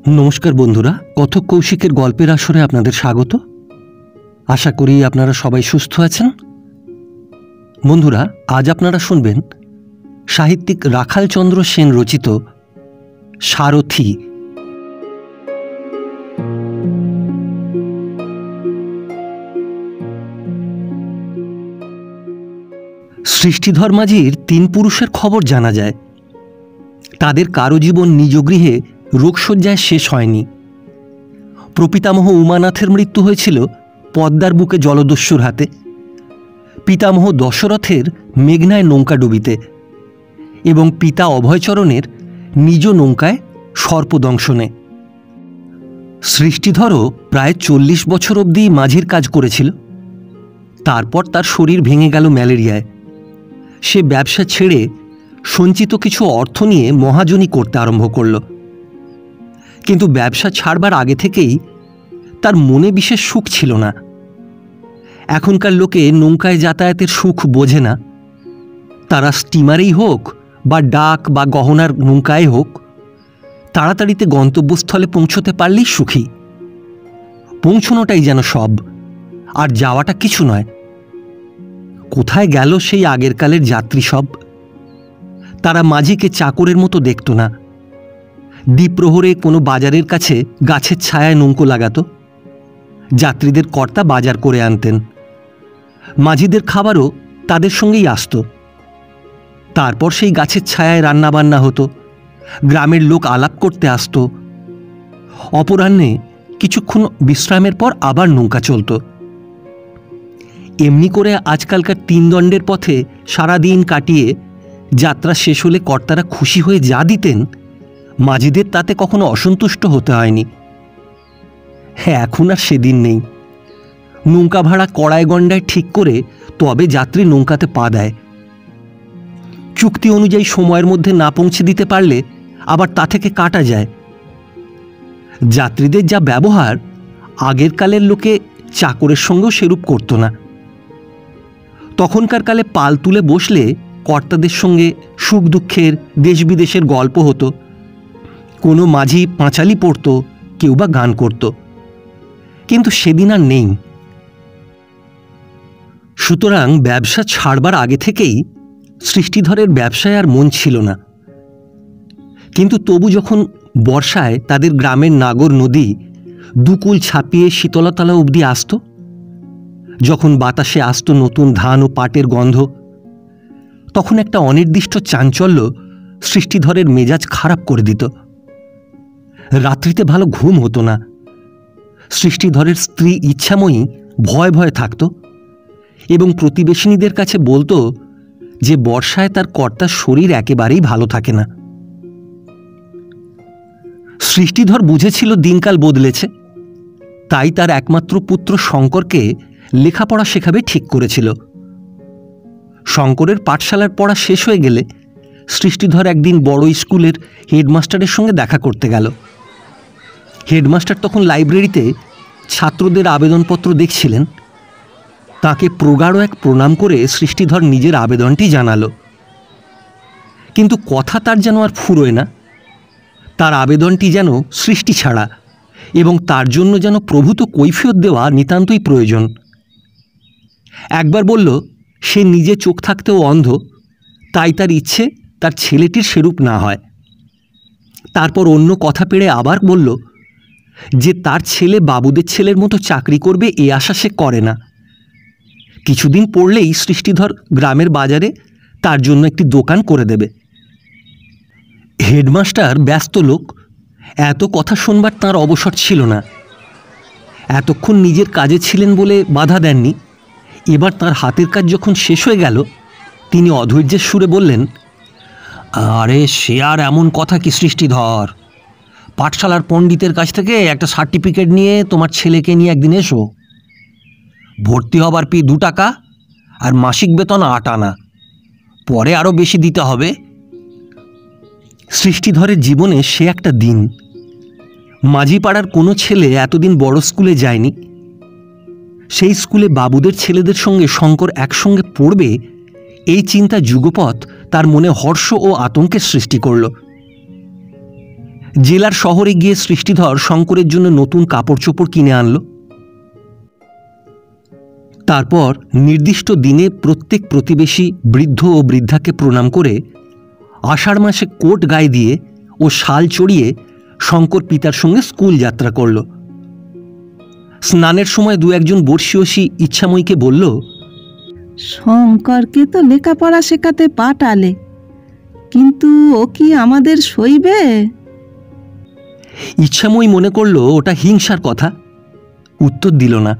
नमस्कार बंधुरा कथक कौशिकेर गल्पेर आसरे आपनादेर स्वागत। आशा करी आपनारा सबाई सुस्थ आछेन। बंधुरा आज आपनारा शुनबेन साहित्यिक राखाल चंद्र सेन रचित सारथी। सृष्टिधर माझिर तीन पुरुषेर खबर जाना जाय। तादेर कारो जीवन निज गृहे रोगशय्याय शेष हयनि। प्रपितामह उमानाथेर मृत्यु हयेछिल पद्मार बुके जलदस्युर हाथे, पितामह दशरथेर मेघनाय नौकाडुबिते एवं पिता अभयचरणेर निज नौकाय सर्पदंशने। सृष्टिधरও प्राय 40 बछर अब्दि माझिर काज करेछिल। तारपर तार शरीर भेंगे गेल ম্যালেরিয়ায়। से व्यवसा छेड़े सঞ্চিত किछु अर्थ निये महाजनी करते आरम्भ करल। किन्तु व्यवसा छाड़बार आगे थेकेई तार मने विशेष सुख छिलो ना। एखनकार लोके नौकाय यातायातेर सुख बोझे ना। तारा स्टीमारेई होक बा डाक बा गहनार नौकाय होक, ताड़ाताड़ीते गंतव्यस्थले पौंछते पारलेई सुखी। पौंछानोटाई जेन सब, आर जावाटा किछु नय। कोथाय गेल सेई आगेर कालेर यात्री सब? तारा माझिके चाकरेर मतो देखतो ना। द्विप्रहरे कोनो बाजारेर काछे गाछेर छायाय नौको लागातो। यात्रीदेर कर्ता बाजार करे आनतेन। माझिदेर खाबारও तादेर संगेई आसतो। तारपर सेई गाछेर छायाय रान्ना बान्ना हतो। ग्रामेर लोक आलाप करते आसतो। अपराह्ने किछुक्षण विश्रामेर पर आबार नौका चलतो। एमनि करे आजकालकार 3 दंडेर पथे सारा दिन काटिये यात्रा शेष होले कर्तारा खुशी हये जा दितेन, माझिदेर ताते कखनो असंतुष्ट होते हयनि। एखन आर सेदिन नेই। नौका भाड़ा कड़ाय गंडाय ठीक करे तबे यात्री नौकाते पा देয়। चुक्ति अनुयायी समयेर मধ্যে ना पौঁছে दिते पारले आबार ता थेके काटा যায়। यात्रीदेर जा व्यवहार आगेर कालेर लोके चाकरेर संगेও सेरूप करतो ना। तखनकार काले पाल तुले बसले कर्तादेर संगे सुख दुःखेर देश विदेशेर गल्प हतो। कोनो माझी पाঁচালি पड़तो, केउ बा गान करतो। किन्तु सेदिन आर नेই। सुतरां व्यवसा छाड़बार आगे थेकेई सृष्टिधरेर व्यवसाय आर मन छिलो ना। किन्तु तबु जखन बर्षाय तादेर ग्रामेर नागर नदी दुकुल छापिये शीतलतला अब्दि आसतो, जखन बातासे आसतो नतून धान ओ पाटेर गन्ध, तखन एकटा अनिर्दिष्ट चांचल्य सृष्टिधरेर मेजाज खाराप करे दित। रात्रिते भालो घुम हतो ना। सृष्टिधरेर स्त्री इच्छामयी भय भय थाकतो एवं प्रतिवेशिनीदेर काछे बोलतो जे बर्षाय तार कर्तार शरीर एकेबारेई भालो थाके ना। सृष्टिधर बुझेछिल दिनकाल बदलेছে, ताई तार एकमात्र पुत्र शंकरके लेखापड़ा शेखाबे ठीक करेछिल। शंकरेर पाठशालार पढ़ा शेष हये गेले सृष्टिधर एकदिन बड़ो स्कूलेर हेडमास्टारेर संगे देखा करते गेल। हेडमास्टार तखन लाइब्रेरीते छात्रदेर आवेदनपत्र देखछिलेन। ताके प्रगाढ़ एक प्रणाम करे सृष्टिधर निजेर आवेदनटी जानालो। किन्तु कथा तार जेन आर फुरोय ना। तार आवेदनटी जेन सृष्टि छाड़ा एवं तार जोन्नो जेन प्रभूत कैफियत देवा नितान्तई प्रयोजन। एकबार बोल्लो से निजे चोख थाकतेও अंध, ताई तार इच्छे तार छेलेटिर सेरूप ना हय। तारपर अन्य कथा पेड़े आबार बोल्लो जे तार छेले बाबुदेर छेलेर मतो चाकरी करबे ए आशा से करे ना। किछुदिन पड़लेई सृष्टिधर ग्रामेर बाजारे तार जोन्नो एकटी दोकान करे देबे। हेडमास्टार व्यस्त लोक, एत कथा शुनबार तार अवसर छिलो ना। एतक्षण निजेर काजे छिलेन बोले बाधा देननि। एबार तार हातेर काज जखन शेष हये गेल तिनि अधैर्येर सुरे बोललेन, आरे से आर एमन कथा कि सृष्टिधर, पाठशालार पंडितेर काछ थेके एकटा सार्टिफिकेट निये तोमार छेलेके निये एकदिन एसो। भर्ती हबार फी 2 टाका और मासिक बेतन 8 आना, परे आरो बेशी दिते हबे। सृष्टिधरेर जीवने से एकटा दिन। माझीपाड़ार कोनो छेले एतदिन बड़ो स्कूले जायनि। सेई स्कूले बाबुदेर छेलेदेर संगे शंकर एकसंगे पड़बे এই চিন্তা যুগপৎ তার মনে হর্ষ ও আতঙ্কের সৃষ্টি করল। জেলার শহরে গিয়ে সৃষ্টিধর শঙ্করের জন্য নতুন কাপড় চোপড় কিনে আনল। তারপর নির্দিষ্ট দিনে প্রত্যেক প্রতিবেশী বৃদ্ধ ও বৃদ্ধাকে প্রণাম করে আষাঢ় মাসে কোট গায়ে দিয়ে ও শাল চড়িয়ে শঙ্কর পিতার সঙ্গে স্কুল যাত্রা করল। স্নানের সময় দু একজন বর্ষীয়সী ইচ্ছাময়ীকে বলল, শঙ্করকে তো লেখাপড়া শেখাতে পাঠালে, কিন্তু ও কি আমাদের সইবে? ইচ্ছাময়ী মনে করল ওটা হিংসার কথা, উত্তর দিল না।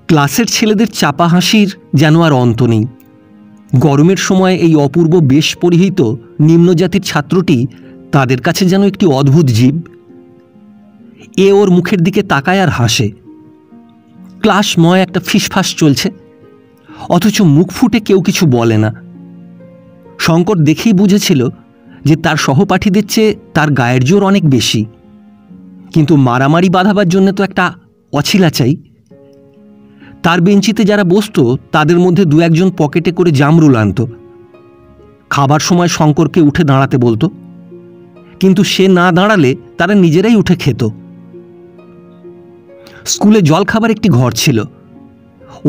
ক্লাসের ছেলেদের চাপা হাসির যেন আর অন্ত নেই। গরমের সময় এই অপূর্ব বেশ পরিহিত নিম্নজাতির ছাত্রটি তাদের কাছে যেন একটি অদ্ভুত জীব। এ ওর মুখের দিকে তাকায় আর হাসে। ক্লাসময় একটা ফিসফাস চলছে, অথচ মুখ ফুটে কেউ কিছু বলে না। শঙ্কর দেখেই বুঝেছিল যে তার সহপাঠীদের চেয়ে তার গায়ের জোর অনেক বেশি, কিন্তু মারামারি বাঁধাবার জন্য তো একটা অছিলা চাই। তার বেঞ্চিতে যারা বসত তাদের মধ্যে দু একজন পকেটে করে জামরুল আনত। খাবার সময় শঙ্করকে উঠে দাঁড়াতে বলতো, কিন্তু সে না দাঁড়ালে তারা নিজেরাই উঠে খেত। স্কুলে জল খাবার একটি ঘর ছিল,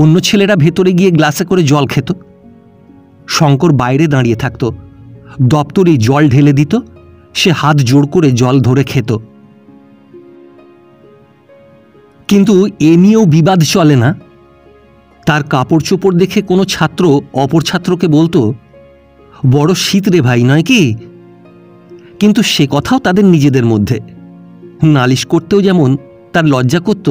অন্য ছেলেরা ভেতরে গিয়ে গ্লাসে করে জল খেত। শঙ্কর বাইরে দাঁড়িয়ে থাকত, দপ্তরে জল ঢেলে দিত, সে হাত জোড় করে জল ধরে খেত। কিন্তু এ নিয়েও বিবাদ চলে না। তার কাপড় চোপড় দেখে কোনো ছাত্র অপর ছাত্রকে বলতো, বড় শীত রে ভাই, নয় কি? কিন্তু সে কথাও তাদের নিজেদের মধ্যে। নালিশ করতেও যেমন তার লজ্জা করত,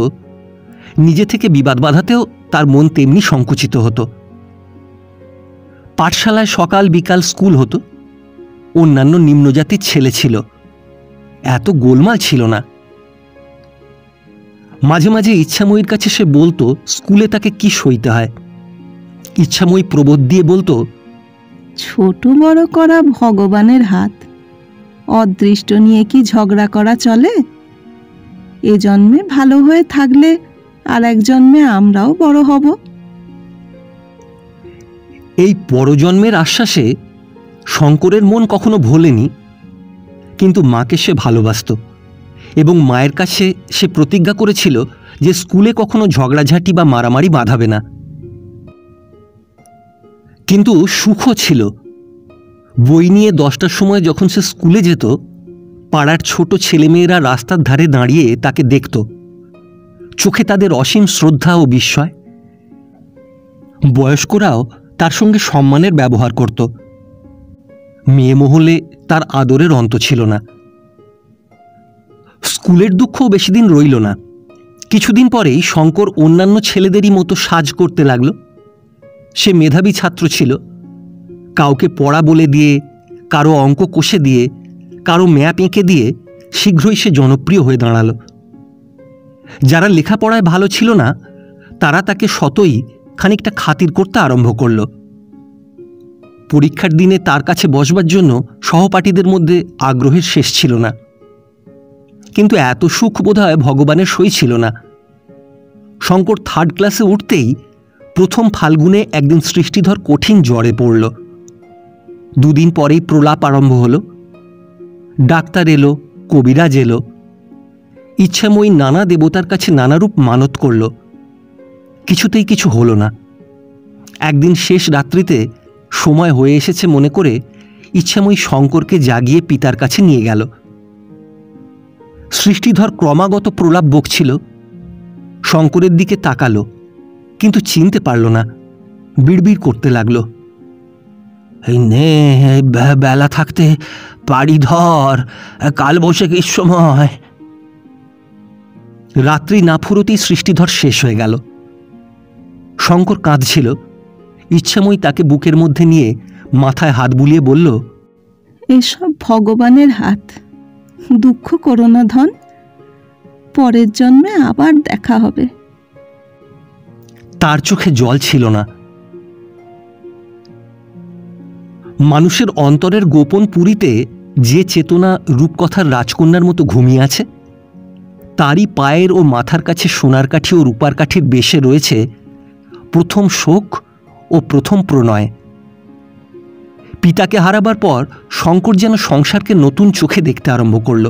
নিজে থেকে বিবাদ বাঁধাতেও তার মন তেমনি সংকুচিত হতো। পাঠশালায় সকাল বিকাল স্কুল হতো। অন্যান্য নিম্নজাতির ছেলে ছিল, এত গোলমাল ছিল না। মাঝে মাঝে ইচ্ছাময়ীর কাছে সে বলতো স্কুলে তাকে কি সইতে হয়। ইচ্ছাময়ী প্রবোধ দিয়ে বলতো, ছোট বড় করা ভগবানের হাত, অদৃষ্ট নিয়ে কি ঝগড়া করা চলে? এ জন্মে ভালো হয়ে থাকলে আর এক জন্মে আমরাও বড় হব। এই পরজন্মের আশ্বাসে শঙ্করের মন কখনো ভোলেনি, কিন্তু মাকে সে ভালোবাসত এবং মায়ের কাছে সে প্রতিজ্ঞা করেছিল যে স্কুলে কখনো ঝগড়াঝাঁটি বা মারামারি বাঁধাবে না। কিন্তু সুখও ছিল। বই নিয়ে 10টার সময় যখন সে স্কুলে যেত, পাড়ার ছোট ছেলেমেয়েরা রাস্তার ধারে দাঁড়িয়ে তাকে দেখত, চোখে তাদের অসীম শ্রদ্ধা ও বিস্ময়। বয়স্করাও তার সঙ্গে সম্মানের ব্যবহার করত। মেয়ে মহলে তার আদরের অন্ত ছিল না। স্কুলের দুঃখও বেশি দিন রইল না। কিছুদিন পরেই শঙ্কর অন্যান্য ছেলেদেরই মতো সাজ করতে লাগল। সে মেধাবী ছাত্র ছিল। কাউকে পড়া বলে দিয়ে, কারো অঙ্ক কষে দিয়ে, কারো ম্যাপ এঁকে দিয়ে শীঘ্রই সে জনপ্রিয় হয়ে দাঁড়াল। যারা লেখাপড়ায় ভালো ছিল না তারা তাকে শতই খানিকটা খাতির করতে আরম্ভ করল। পরীক্ষার দিনে তার কাছে বসবার জন্য সহপাঠীদের মধ্যে আগ্রহের শেষ ছিল না। কিন্তু এত সুখ বোধহয় ভগবানের সই ছিল না। শঙ্কর 3rd ক্লাসে উঠতেই প্রথম ফাল্গুনে একদিন সৃষ্টিধর কঠিন জ্বরে পড়ল। 2 দিন পরেই প্রলাপ আরম্ভ হলো। ডাক্তার এলো, কবিরাজ এলো। ইচ্ছাময়ী নানা দেবতার কাছে নানারূপ মানত করল, কিছুতেই কিছু হলো না। একদিন শেষ রাত্রিতে সময় হয়ে এসেছে মনে করে ইচ্ছাময়ী শঙ্করকে জাগিয়ে পিতার কাছে নিয়ে গেল। সৃষ্টিধর ক্রমাগত প্রলাপ বকছিল। শঙ্করের দিকে তাকালো, কিন্তু চিনতে পারল না। বিড়বিড় করতে লাগলো, এই নে, বেলা থাকতে পাড়ি ধর, কাল বৈশাখীর সময়। রাত্রি না ফুরোতেই সৃষ্টিধর শেষ হয়ে গেল। শঙ্কর কাঁদছিল। ইচ্ছাময়ী তাকে বুকের মধ্যে নিয়ে মাথায় হাত বুলিয়ে বলল, এসব ভগবানের হাত, দুঃখ করো না ধন, পরের জন্মে আবার দেখা হবে। তার চোখে জল ছিল না। মানুষের অন্তরের গোপন পুরীতে যে চেতনা রূপকথার রাজকন্যার মতো ঘুমিয়ে আছে, তারই পায়ের ও মাথার কাছে সোনার কাঠি ও রূপার কাঠির বেশে রয়েছে প্রথম শোক ও প্রথম প্রণয়। পিতাকে হারাবার পর শঙ্কর যেন সংসারকে নতুন চোখে দেখতে আরম্ভ করল।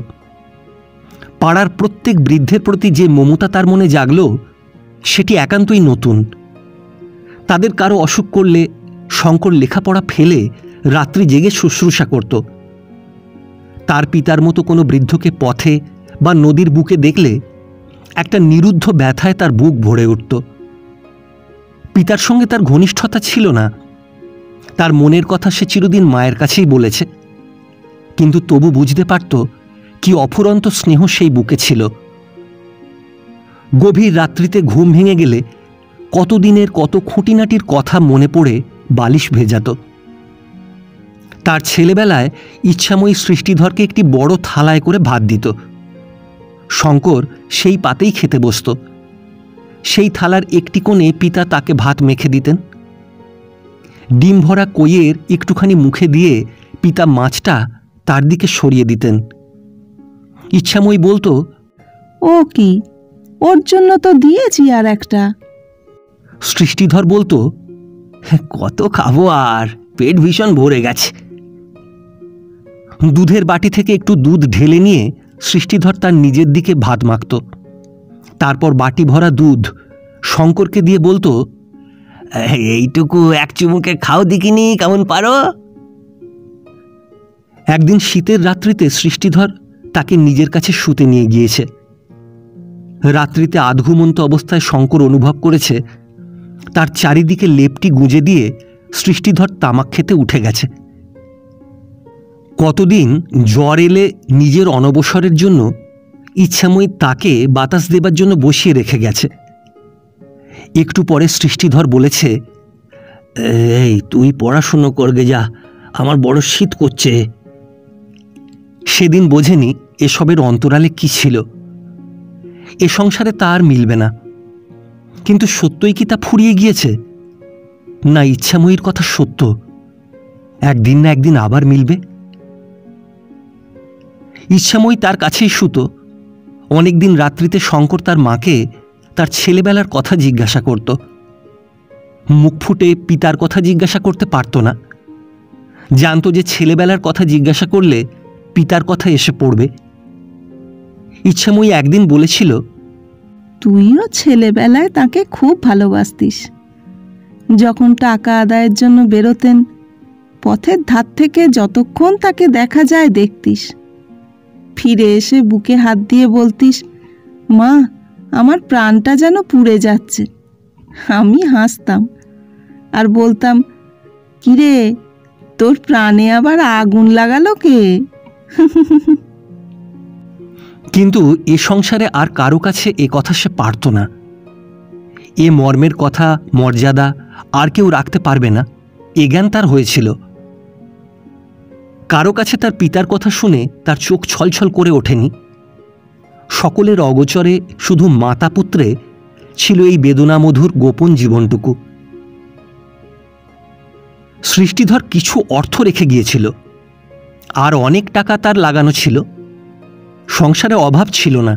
পাড়ার প্রত্যেক বৃদ্ধের প্রতি যে মমতা তার মনে জাগল সেটি একান্তই নতুন। তাদের কারো অসুখ করলে শঙ্কর লেখাপড়া ফেলে রাত্রি জেগে শুশ্রূষা করত। তার পিতার মতো কোনো বৃদ্ধকে পথে বা নদীর বুকে দেখলে একটা নিরুদ্ধ ব্যথায় তার বুক ভরে উঠত। পিতার সঙ্গে তার ঘনিষ্ঠতা ছিল না, তার মনের কথা সে চিরদিন মায়ের কাছেই বলেছে, কিন্তু তবু বুঝতে পারত কি অফুরন্ত স্নেহ সেই বুকে ছিল। গভীর রাত্রিতে ঘুম ভেঙে গেলে কতদিনের কত খুঁটিনাটির কথা মনে পড়ে বালিশ ভেজাত। তার ছেলেবেলায় ইচ্ছাময়ী সৃষ্টিধরকে একটি বড় থালায় করে ভাত দিত। শঙ্কর সেই পাতেই খেতে বসত। সেই থালার একটি কোণে পিতা তাকে ভাত মেখে দিতেন। ডিম ভরা কইয়ের একটুখানি মুখে দিয়ে পিতা মাছটা তার দিকে সরিয়ে দিতেন। ইচ্ছাময়ী বলতো, ও কি, ওর জন্য তো দিয়েছি আর একটা। সৃষ্টিধর বলতো, কত খাবো আর, পেট ভীষণ ভরে গেছে। দুধের বাটি থেকে একটু দুধ ঢেলে নিয়ে সৃষ্টিধর তার নিজের দিকে ভাত মাখত। তারপর বাটি ভরা দুধ শঙ্করকে দিয়ে বলতো, এইটুকু এক চুমুকে খাও দেখিনি, কেমন পারো। একদিন শীতের রাত্রিতে সৃষ্টিধর তাকে নিজের কাছে শুতে নিয়ে গিয়েছে। রাত্রিতে আধঘুমন্ত অবস্থায় শঙ্কর অনুভব করেছে তার চারিদিকে লেপটি গুঁজে দিয়ে সৃষ্টিধর তামাক খেতে উঠে গেছে। কতদিন জ্বর এলে নিজের অনবসরের জন্য ইচ্ছাময়ী তাকে বাতাস দেবার জন্য বসিয়ে রেখে গেছে। একটু পরে সৃষ্টিধর বলেছে, এই তুই পড়াশুনো করগে যা, আমার বড় শীত করছে। সেদিন বোঝেনি এসবের অন্তরালে কি ছিল। এ সংসারে তা আর মিলবে না, কিন্তু সত্যই কি তা ফুরিয়ে গিয়েছে? না, ইচ্ছাময়ীর কথা সত্য, একদিন না একদিন আবার মিলবে। ইচ্ছাময়ী তার কাছেই শুতো। অনেকদিন রাত্রিতে শঙ্কর তার মাকে তার ছেলেবেলার কথা জিজ্ঞাসা করত। মুখ ফুটে পিতার কথা জিজ্ঞাসা করতে পারত না, জানত যে ছেলেবেলার কথা জিজ্ঞাসা করলে পিতার কথা এসে পড়বে। ইচ্ছাময়ী একদিন বলেছিল, তুইও ছেলেবেলায় তাকে খুব ভালোবাসতিস। যখন টাকা আদায়ের জন্য বেরোতেন, পথের ধার থেকে যতক্ষণ তাকে দেখা যায় দেখতিস। ফিরে এসে বুকে হাত দিয়ে বলতিস, মা, আমার প্রাণটা যেন পুড়ে যাচ্ছে। আমি হাসতাম আর বলতাম, কিরে, তোর প্রাণে আবার আগুন লাগালো কে? কিন্তু এ সংসারে আর কারো কাছে এ কথা সে পারত না। এ মর্মের কথা, মর্যাদা আর কেউ রাখতে পারবে না, এ জ্ঞান তার হয়েছিল। কারো কাছে তার পিতার কথা শুনে তার চোখ ছলছল করে ওঠেনি। সকলের অগোচরে শুধু মাতা পুত্রে ছিল এই বেদনামধুর গোপন জীবনটুকু। সৃষ্টিধর কিছু অর্থ রেখে গিয়েছিল, আর অনেক টাকা তার লাগানো ছিল। সংসারে অভাব ছিল না।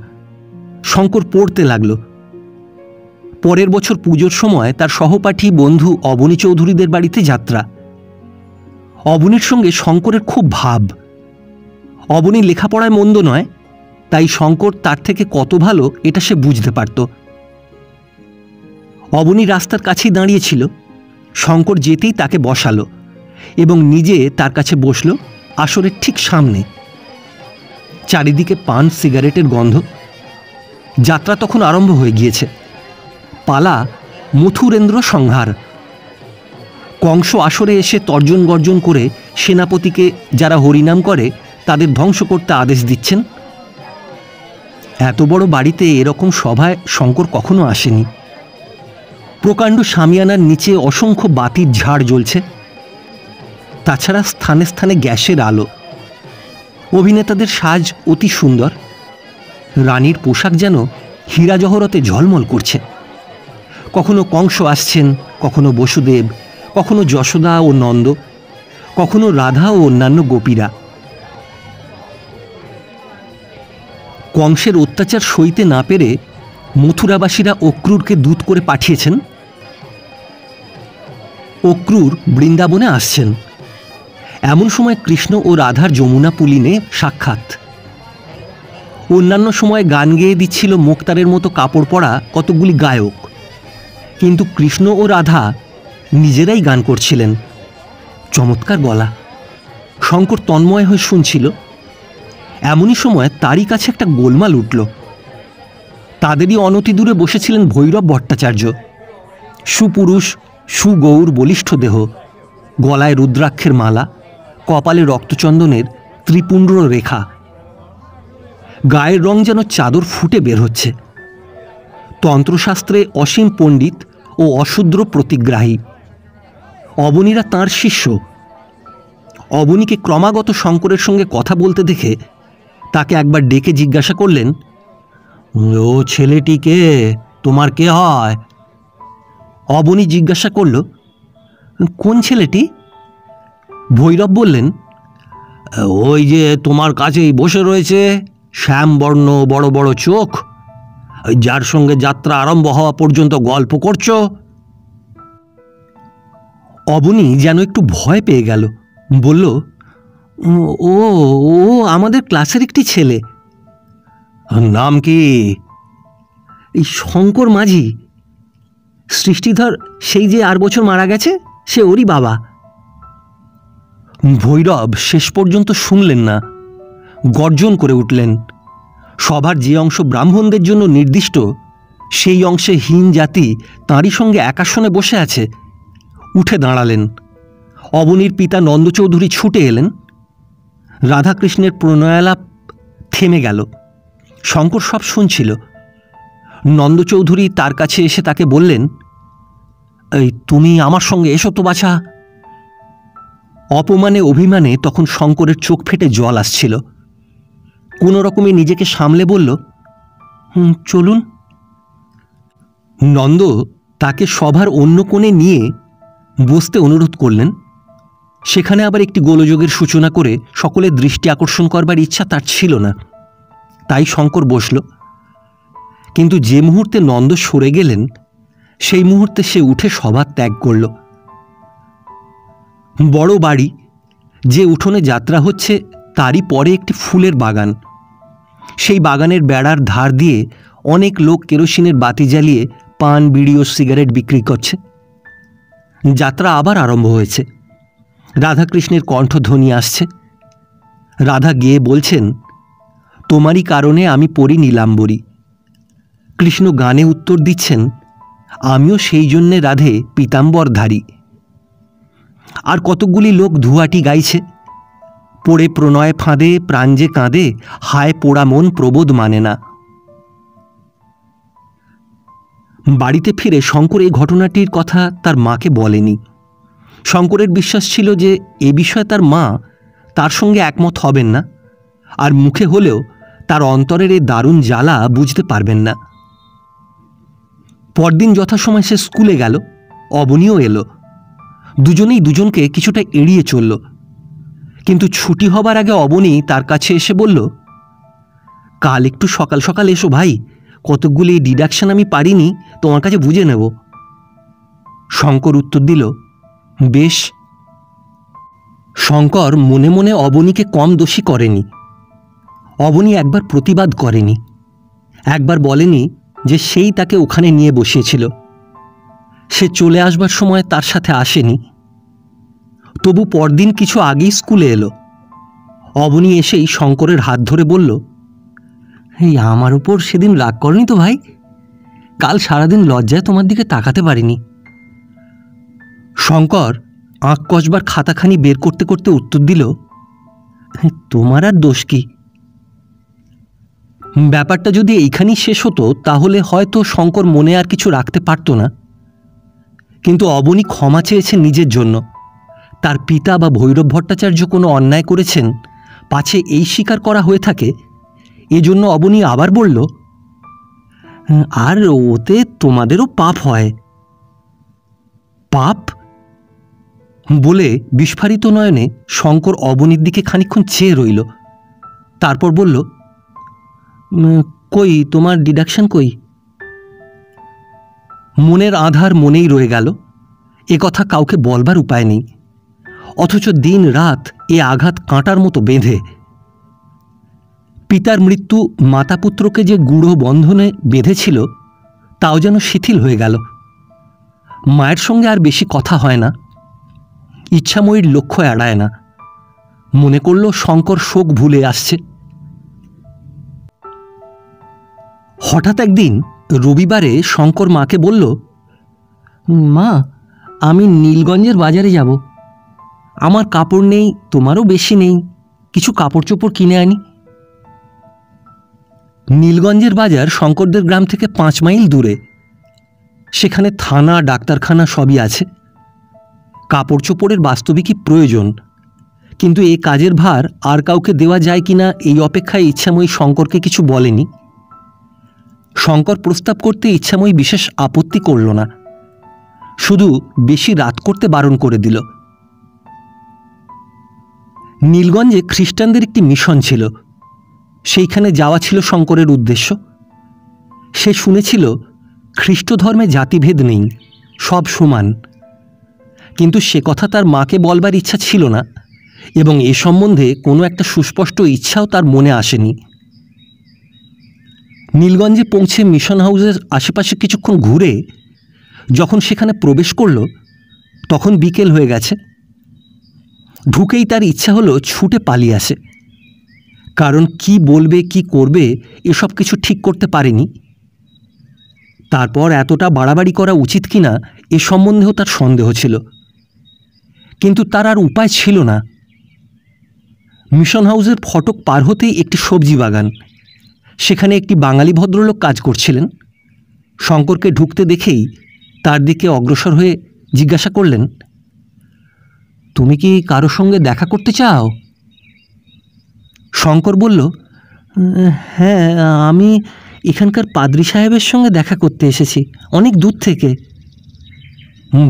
শঙ্কর পড়তে লাগল। পরের বছর পুজোর সময় তার সহপাঠী বন্ধু অবনী চৌধুরীদের বাড়িতে যাত্রা। অবনীর সঙ্গে শঙ্করের খুব ভাব। অবনী লেখাপড়ায় মন্দ নয়, তাই শঙ্কর তার থেকে কত ভালো এটা সে বুঝতে পারত। অবনী রাস্তার কাছেই দাঁড়িয়েছিল। শঙ্কর যেতেই তাকে বসালো এবং নিজে তার কাছে বসল আসরের ঠিক সামনে। চারিদিকে পান সিগারেটের গন্ধ। যাত্রা তখন আরম্ভ হয়ে গিয়েছে। পালা মথুরেন্দ্র সংহার। কংস আসরে এসে তর্জন গর্জন করে সেনাপতিকে যারা হরিনাম করে তাদের ধ্বংস করতে আদেশ দিচ্ছেন। এত বড় বাড়িতে এরকম সভায় শঙ্কর কখনো আসেনি। প্রকাণ্ড শামিয়ানার নিচে অসংখ্য বাতির ঝাড় জ্বলছে। তাছাড়া স্থানে স্থানে গ্যাসের আলো। অভিনেতাদের সাজ অতি সুন্দর। রানীর পোশাক যেন হীরা জহরতে ঝলমল করছে। কখনো কংস আসছেন, কখনো বসুদেব, কখনো যশোদা ও নন্দ, কখনো রাধা ও অন্যান্য গোপীরা। কংসের অত্যাচার সইতে না পেরে মথুরাবাসীরা অক্রূরকে দূত করে পাঠিয়েছেন। অক্রূর বৃন্দাবনে আসছেন। এমন সময় কৃষ্ণ ও রাধার যমুনা পুলিনে সাক্ষাৎ। অন্যান্য সময় গান গেয়ে দিচ্ছিল মুক্তারের মতো কাপড় পরা কতগুলি গায়ক, কিন্তু কৃষ্ণ ও রাধা নিজেরাই গান করছিলেন। চমৎকার গলা। শঙ্কর তন্ময় হয়ে শুনছিল। এমনই সময় তারই কাছে একটা গোলমাল উঠল। তাদেরই অনতি দূরে বসেছিলেন ভৈরব ভট্টাচার্য। সুপুরুষ, সুগৌর বলিষ্ঠ দেহ, গলায় রুদ্রাক্ষের মালা, কপালে রক্তচন্দনের ত্রিপুণ্ড রেখা, গায়ের রং যেন চাদর ফুটে বের হচ্ছে। তন্ত্রশাস্ত্রে অসীম পণ্ডিত ও অশূদ্র প্রতিগ্রাহী। অবনীরা তাঁর শিষ্য। অবনীকে ক্রমাগত শঙ্করের সঙ্গে কথা বলতে দেখে তাকে একবার ডেকে জিজ্ঞাসা করলেন, ও ছেলেটি কে? তোমার কে হয়? অবনী জিজ্ঞাসা করল, কোন ছেলেটি? ভৈরব বললেন, ওই যে তোমার কাছেই বসে রয়েছে, শ্যামবর্ণ, বড় বড় চোখ, যার সঙ্গে যাত্রা আরম্ভ হওয়া পর্যন্ত গল্প করছো। অবনী যেন একটু ভয় পেয়ে গেল। বলল, ও ও আমাদের ক্লাসের একটি ছেলে। নাম কি? এই শঙ্কর মাঝি। সৃষ্টিধর সেই যে 8 বছর মারা গেছে, সে ওরই বাবা। ভৈরব শেষ পর্যন্ত শুনলেন না, গর্জন করে উঠলেন। সভার যে অংশ ব্রাহ্মণদের জন্য নির্দিষ্ট, সেই অংশে হীন জাতি তাঁরই সঙ্গে একাসনে বসে আছে। উঠে দাঁড়ালেন। অবনীর পিতা নন্দ চৌধুরী ছুটে এলেন। রাধাকৃষ্ণের প্রণয়ালাপ থেমে গেল। শঙ্কর সব শুনছিল। নন্দ চৌধুরী তার কাছে এসে তাকে বললেন, এই তুমি আমার সঙ্গে এসো তো বাছা। অপমানে অভিমানে তখন শঙ্করের চোখ ফেটে জল আসছিল। কোনো রকমে নিজেকে সামলে বলল, চলুন। নন্দ তাকে সভার অন্য কোণে নিয়ে বসতে অনুরোধ করলেন। সেখানে আবার একটি গোলযোগের সূচনা করে সকলের দৃষ্টি আকর্ষণ করবার ইচ্ছা তার ছিল না। তাই শঙ্কর বসল। কিন্তু যে মুহূর্তে নন্দ সরে গেলেন, সেই মুহূর্তে সে উঠে সভা ত্যাগ করল। বড় বাড়ি, যে উঠোনে যাত্রা হচ্ছে তারই পরে একটি ফুলের বাগান। সেই বাগানের বেড়ার ধার দিয়ে অনেক লোক কেরোসিনের বাতি জ্বালিয়ে পান, বিড়ি ও সিগারেট বিক্রি করছে। যাত্রা আবার আরম্ভ হয়েছে। রাধাকৃষ্ণের কণ্ঠধ্বনি আসছে। রাধা গেয়ে বলছেন, তোমারই কারণে আমি পড়ি নীলাম্বরী। কৃষ্ণ গানে উত্তর দিচ্ছেন, আমিও সেই জন্যে রাধে পীতাম্বরধারী। আর কতকগুলি লোক ধুয়াটি গাইছে, পড়ে প্রণয় ফাঁদে প্রাণ যে কাঁদে, হায় পোড়া মন প্রবোধ মানে না। বাড়িতে ফিরে শঙ্কর এই ঘটনাটির কথা তার মাকে বলেনি। শঙ্করের বিশ্বাস ছিল যে এ বিষয়ে তার মা তার সঙ্গে একমত হবেন না, আর মুখে হলেও তার অন্তরের এই দারুণ জ্বালা বুঝতে পারবেন না। পরদিন যথাসময় সে স্কুলে গেল। অবনীও এলো। দুজনেই দুজনকে কিছুটা এড়িয়ে চলল। কিন্তু ছুটি হবার আগে অবনী তার কাছে এসে বলল, কাল একটু সকাল সকাল এসো ভাই, কতকগুলি ডিডাকশন আমি পারিনি, তোমার কাছে বুঝে নেব। শঙ্কর উত্তর দিল, বেশ। শঙ্কর মনে মনে অবনীকে কম দোষী করেনি। অবনী একবার প্রতিবাদ করেনি, একবার বলেনি যে সেই তাকে ওখানে নিয়ে বসিয়েছিল। সে চলে আসবার সময় তার সাথে আসেনি। তবু পরদিন কিছু আগেই স্কুলে এলো। অবনী এসেই শঙ্করের হাত ধরে বলল, এই আমার উপর সেদিন রাগ করনি তো ভাই? কাল সারাদিন লজ্জায় তোমার দিকে তাকাতে পারিনি। শঙ্কর আঁক কষবার খাতাখানি বের করতে করতে উত্তর দিল, তোমার আর দোষ কি? ব্যাপারটা যদি এইখানেই শেষ হতো তাহলে হয়তো শঙ্কর মনে আর কিছু রাখতে পারত না। কিন্তু অবনী ক্ষমা চেয়েছে নিজের জন্য। তার পিতা বা ভৈরব ভট্টাচার্য কোনো অন্যায় করেছেন, পাছে এই স্বীকার করা হয়ে থাকে, এজন্য অবনী আবার বলল, আর ওতে তোমাদেরও পাপ হয়। পাপ? বলে বিস্ফারিত নয়নে শঙ্কর অবনীর দিকে খানিকক্ষণ চেয়ে রইল। তারপর বলল, কই তোমার ডিডাকশন কই? মনের আধার মনেই রয়ে গেল। এ কথা কাউকে বলবার উপায় নেই। অথচ দিন রাত এ আঘাত কাঁটার মতো বেঁধে। পিতার মৃত্যু মাতাপুত্রকে যে গূঢ় বন্ধনে বেঁধেছিল তাও যেন শিথিল হয়ে গেল। মায়ের সঙ্গে আর বেশি কথা হয় না, ইচ্ছাময়ীর লক্ষ্য এড়ায় না। মনে করল শঙ্কর শোক ভুলে আসছে। হঠাৎ একদিন রবিবারে শঙ্কর মাকে বলল, মা, আমি নীলগঞ্জের বাজারে যাব। আমার কাপড় নেই, তোমারও বেশি নেই, কিছু কাপড় চোপড় কিনে আনি। নীলগঞ্জের বাজার শঙ্করদের গ্রাম থেকে 5 মাইল দূরে। সেখানে থানা, ডাক্তারখানা সবই আছে। কাপড় চোপড়ের বাস্তবিকই প্রয়োজন, কিন্তু এই কাজের ভার আর কাউকে দেওয়া যায় কিনা এই অপেক্ষায় ইচ্ছাময়ী শঙ্করকে কিছু বলেনি। শঙ্কর প্রস্তাব করতে ইচ্ছাময়ী বিশেষ আপত্তি করল না, শুধু বেশি রাত করতে বারণ করে দিল। নীলগঞ্জে খ্রিস্টানদের একটি মিশন ছিল, সেইখানে যাওয়া ছিল শঙ্করের উদ্দেশ্য। সে শুনেছিল খ্রিস্ট ধর্মে জাতিভেদ নেই, সব সমান। কিন্তু সে কথা তার মাকে বলবার ইচ্ছা ছিল না, এবং এ সম্বন্ধে কোনো একটা সুস্পষ্ট ইচ্ছাও তার মনে আসেনি। নীলগঞ্জে পৌঁছে মিশন হাউসের আশেপাশে কিছুক্ষণ ঘুরে যখন সেখানে প্রবেশ করল, তখন বিকেল হয়ে গেছে। ঢুকেই তার ইচ্ছা হলো ছুটে পালিয়ে আসে, কারণ কি বলবে কি করবে এসব কিছু ঠিক করতে পারেনি। তারপর এতটা বাড়াবাড়ি করা উচিত কিনা এ সম্বন্ধেও তার সন্দেহ ছিল, কিন্তু তার আর উপায় ছিল না। মিশন হাউসের ফটক পার হতেই একটি সবজি বাগান, সেখানে একটি বাঙালি ভদ্রলোক কাজ করছিলেন। শঙ্করকে ঢুকতে দেখেই তার দিকে অগ্রসর হয়ে জিজ্ঞাসা করলেন, তুমি কি কারো সঙ্গে দেখা করতে চাও? শঙ্কর বলল, হ্যাঁ, আমি এখানকার পাদ্রী সাহেবের সঙ্গে দেখা করতে এসেছি, অনেক দূর থেকে।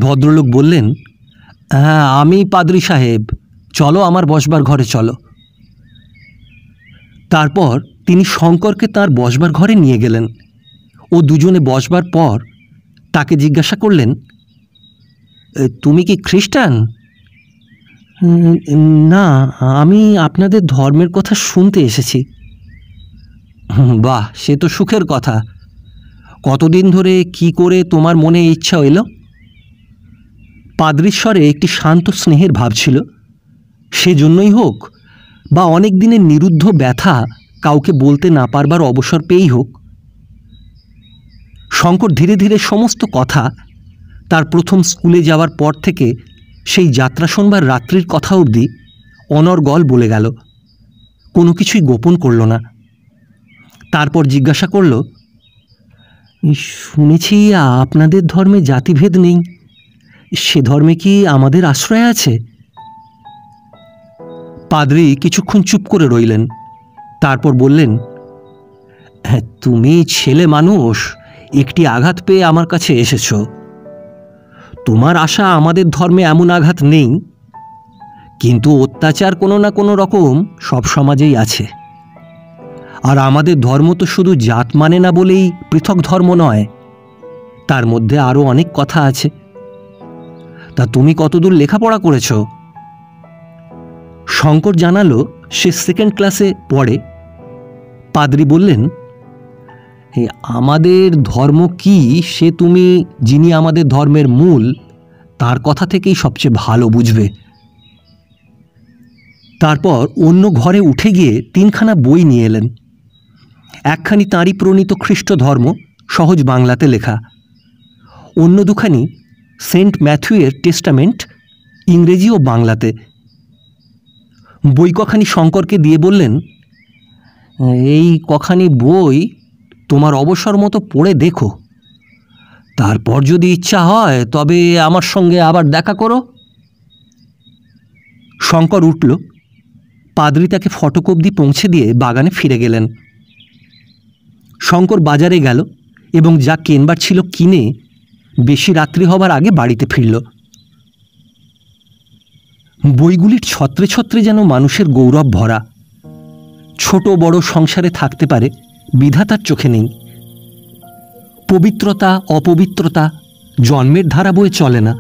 ভদ্রলোক বললেন, হ্যাঁ, আমি পাদ্রী সাহেব, চলো আমার বসবার ঘরে চলো। তারপর তিনি শঙ্করকে তার বসবার ঘরে নিয়ে গেলেন ও দুজনে বসবার পর তাকে জিজ্ঞাসা করলেন, তুমি কি খ্রিস্টান? না, আমি আপনাদের ধর্মের কথা শুনতে এসেছি। বাহ, সে তো সুখের কথা। কতদিন ধরে কি করে তোমার মনে ইচ্ছা এলো? পাদ্রীর স্বরে একটি শান্ত স্নেহের ভাব ছিল। সেজন্যই হোক বা অনেক দিনের নিরুদ্ধ ব্যথা কাউকে বলতে না পারবার অবসর পেয়েই হোক, শঙ্কর ধীরে ধীরে সমস্ত কথা, তার প্রথম স্কুলে যাওয়ার পর থেকে সেই যাত্রা শোনবার রাত্রির কথা অবধি অনর্গল বলে গেল, কোনো কিছুই গোপন করল না। তারপর জিজ্ঞাসা করল, শুনেছি আপনাদের ধর্মে জাতিভেদ নেই, সে ধর্মে কি আমাদের আশ্রয় আছে? পাদ্রী কিছুক্ষণ চুপ করে রইলেন, তারপর বললেন, হ্যাঁ, তুমি ছেলে মানুষ, একটি আঘাত পেয়ে আমার কাছে এসেছ। তোমার আশা আমাদের ধর্মে এমন আঘাত নেই, কিন্তু অত্যাচার কোনো না কোনো রকম সব সমাজেই আছে। আর আমাদের ধর্ম তো শুধু জাত মানে না বলেই পৃথক ধর্ম নয়, তার মধ্যে আরও অনেক কথা আছে। তা তুমি কতদূর লেখাপড়া করেছ? শঙ্কর জানালো সে 2nd ক্লাসে পড়ে। পাদ্রী বললেন, আমাদের ধর্ম কি সে তুমি, যিনি আমাদের ধর্মের মূল, তার কথা থেকেই সবচেয়ে ভালো বুঝবে। তারপর অন্য ঘরে উঠে গিয়ে 3খানা বই নিয়ে এলেন। একখানি তাঁরই প্রণীত খ্রিস্ট ধর্ম, সহজ বাংলাতে লেখা। অন্য দুখানি সেন্ট ম্যাথিউয়ের টেস্টামেন্ট, ইংরেজি ও বাংলাতে। বই কখানি শঙ্করকে দিয়ে বললেন, এই কখানি বই তোমার অবসর মতো পড়ে দেখো, তারপর যদি ইচ্ছা হয় তবে আমার সঙ্গে আবার দেখা করো। শঙ্কর উঠল। পাদ্রী তাকে ফটক অবধি পৌঁছে দিয়ে বাগানে ফিরে গেলেন। শঙ্কর বাজারে গেল এবং যা কেনবার ছিল কিনে বেশি রাত্রি হবার আগে বাড়িতে ফিরল। বইগুলির ছত্রে ছত্রে যেন মানুষের গৌরব ভরা। ছোট বড় সংসারে থাকতে পারে, বিধাতার চোখে নেই। পবিত্রতা অপবিত্রতা জন্মের ধারা বয়ে চলে না।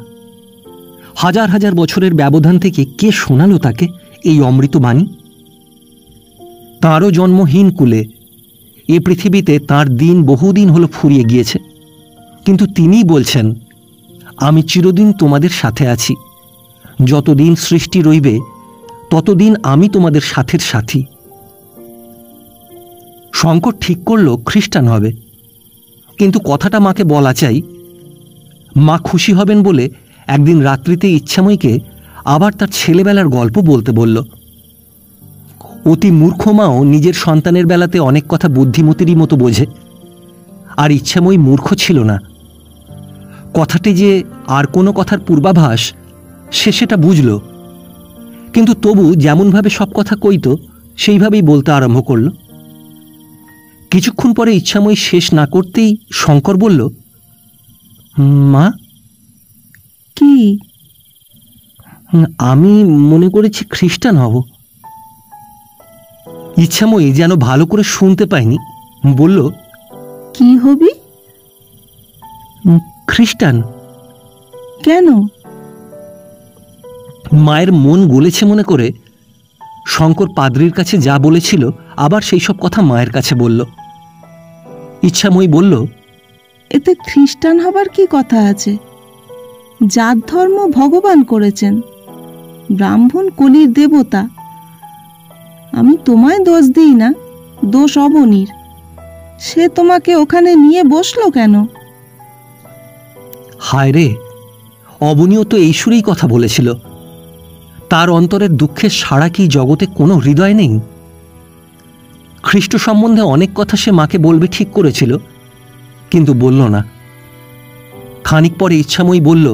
হাজার হাজার বছরের ব্যবধান থেকে কে শোনালো তাকে এই অমৃত বাণী? তাঁরও জন্মহীন কুলে এ পৃথিবীতে তাঁর দিন বহুদিন হলো ফুরিয়ে গিয়েছে, কিন্তু তিনিই বলছেন, আমি চিরদিন তোমাদের সাথে আছি, যতদিন সৃষ্টি রইবে ততদিন আমি তোমাদের সাথের সাথী। শঙ্কর ঠিক করল খ্রিস্টান হবে, কিন্তু কথাটা মাকে বলা চাই। মা খুশি হবেন বলে একদিন রাত্রিতে ইচ্ছাময়ীকে আবার তার ছেলেবেলার গল্প বলতে বলল। অতি মূর্খ মাও নিজের সন্তানের বেলাতে অনেক কথা বুদ্ধিমতিরই মতো বোঝে, আর ইচ্ছাময়ী মূর্খ ছিল না। কথাটি যে আর কোনো কথার পূর্বাভাস সে সেটা বুঝল, কিন্তু তবু যেমনভাবে সব কথা কইত সেইভাবেই বলতে আরম্ভ করল। কিছুক্ষণ পরে ইচ্ছাময়ী শেষ না করতেই শঙ্কর বলল, মা, কি? আমি মনে করেছি খ্রিস্টান হব। ইচ্ছাময়ী যেন ভালো করে শুনতে পায়নি, বলল, কি হবি? খ্রিস্টান। কেন? মায়ের মন গলেছে মনে করে শঙ্কর পাদ্রির কাছে যা বলেছিল আবার সেই সব কথা মায়ের কাছে বলল। ইচ্ছাময়ী বলল, এতে খ্রিস্টান হবার কি কথা আছে? জাত ধর্ম ভগবান করেছেন, ব্রাহ্মণ কলির দেবতা। আমি তোমায় দোষ দিই না, দোষ অবনীর। সে তোমাকে ওখানে নিয়ে বসলো কেন? হায় রে, অবনীও তো এই সুরেই কথা বলেছিল। তার অন্তরের দুঃখের সাড়া কি জগতে কোনো হৃদয় নেই? খ্রিস্ট সম্বন্ধে অনেক কথা সে মাকে বলবে ঠিক করেছিল, কিন্তু বলল না। খানিক পরে ইচ্ছাময়ী বলল,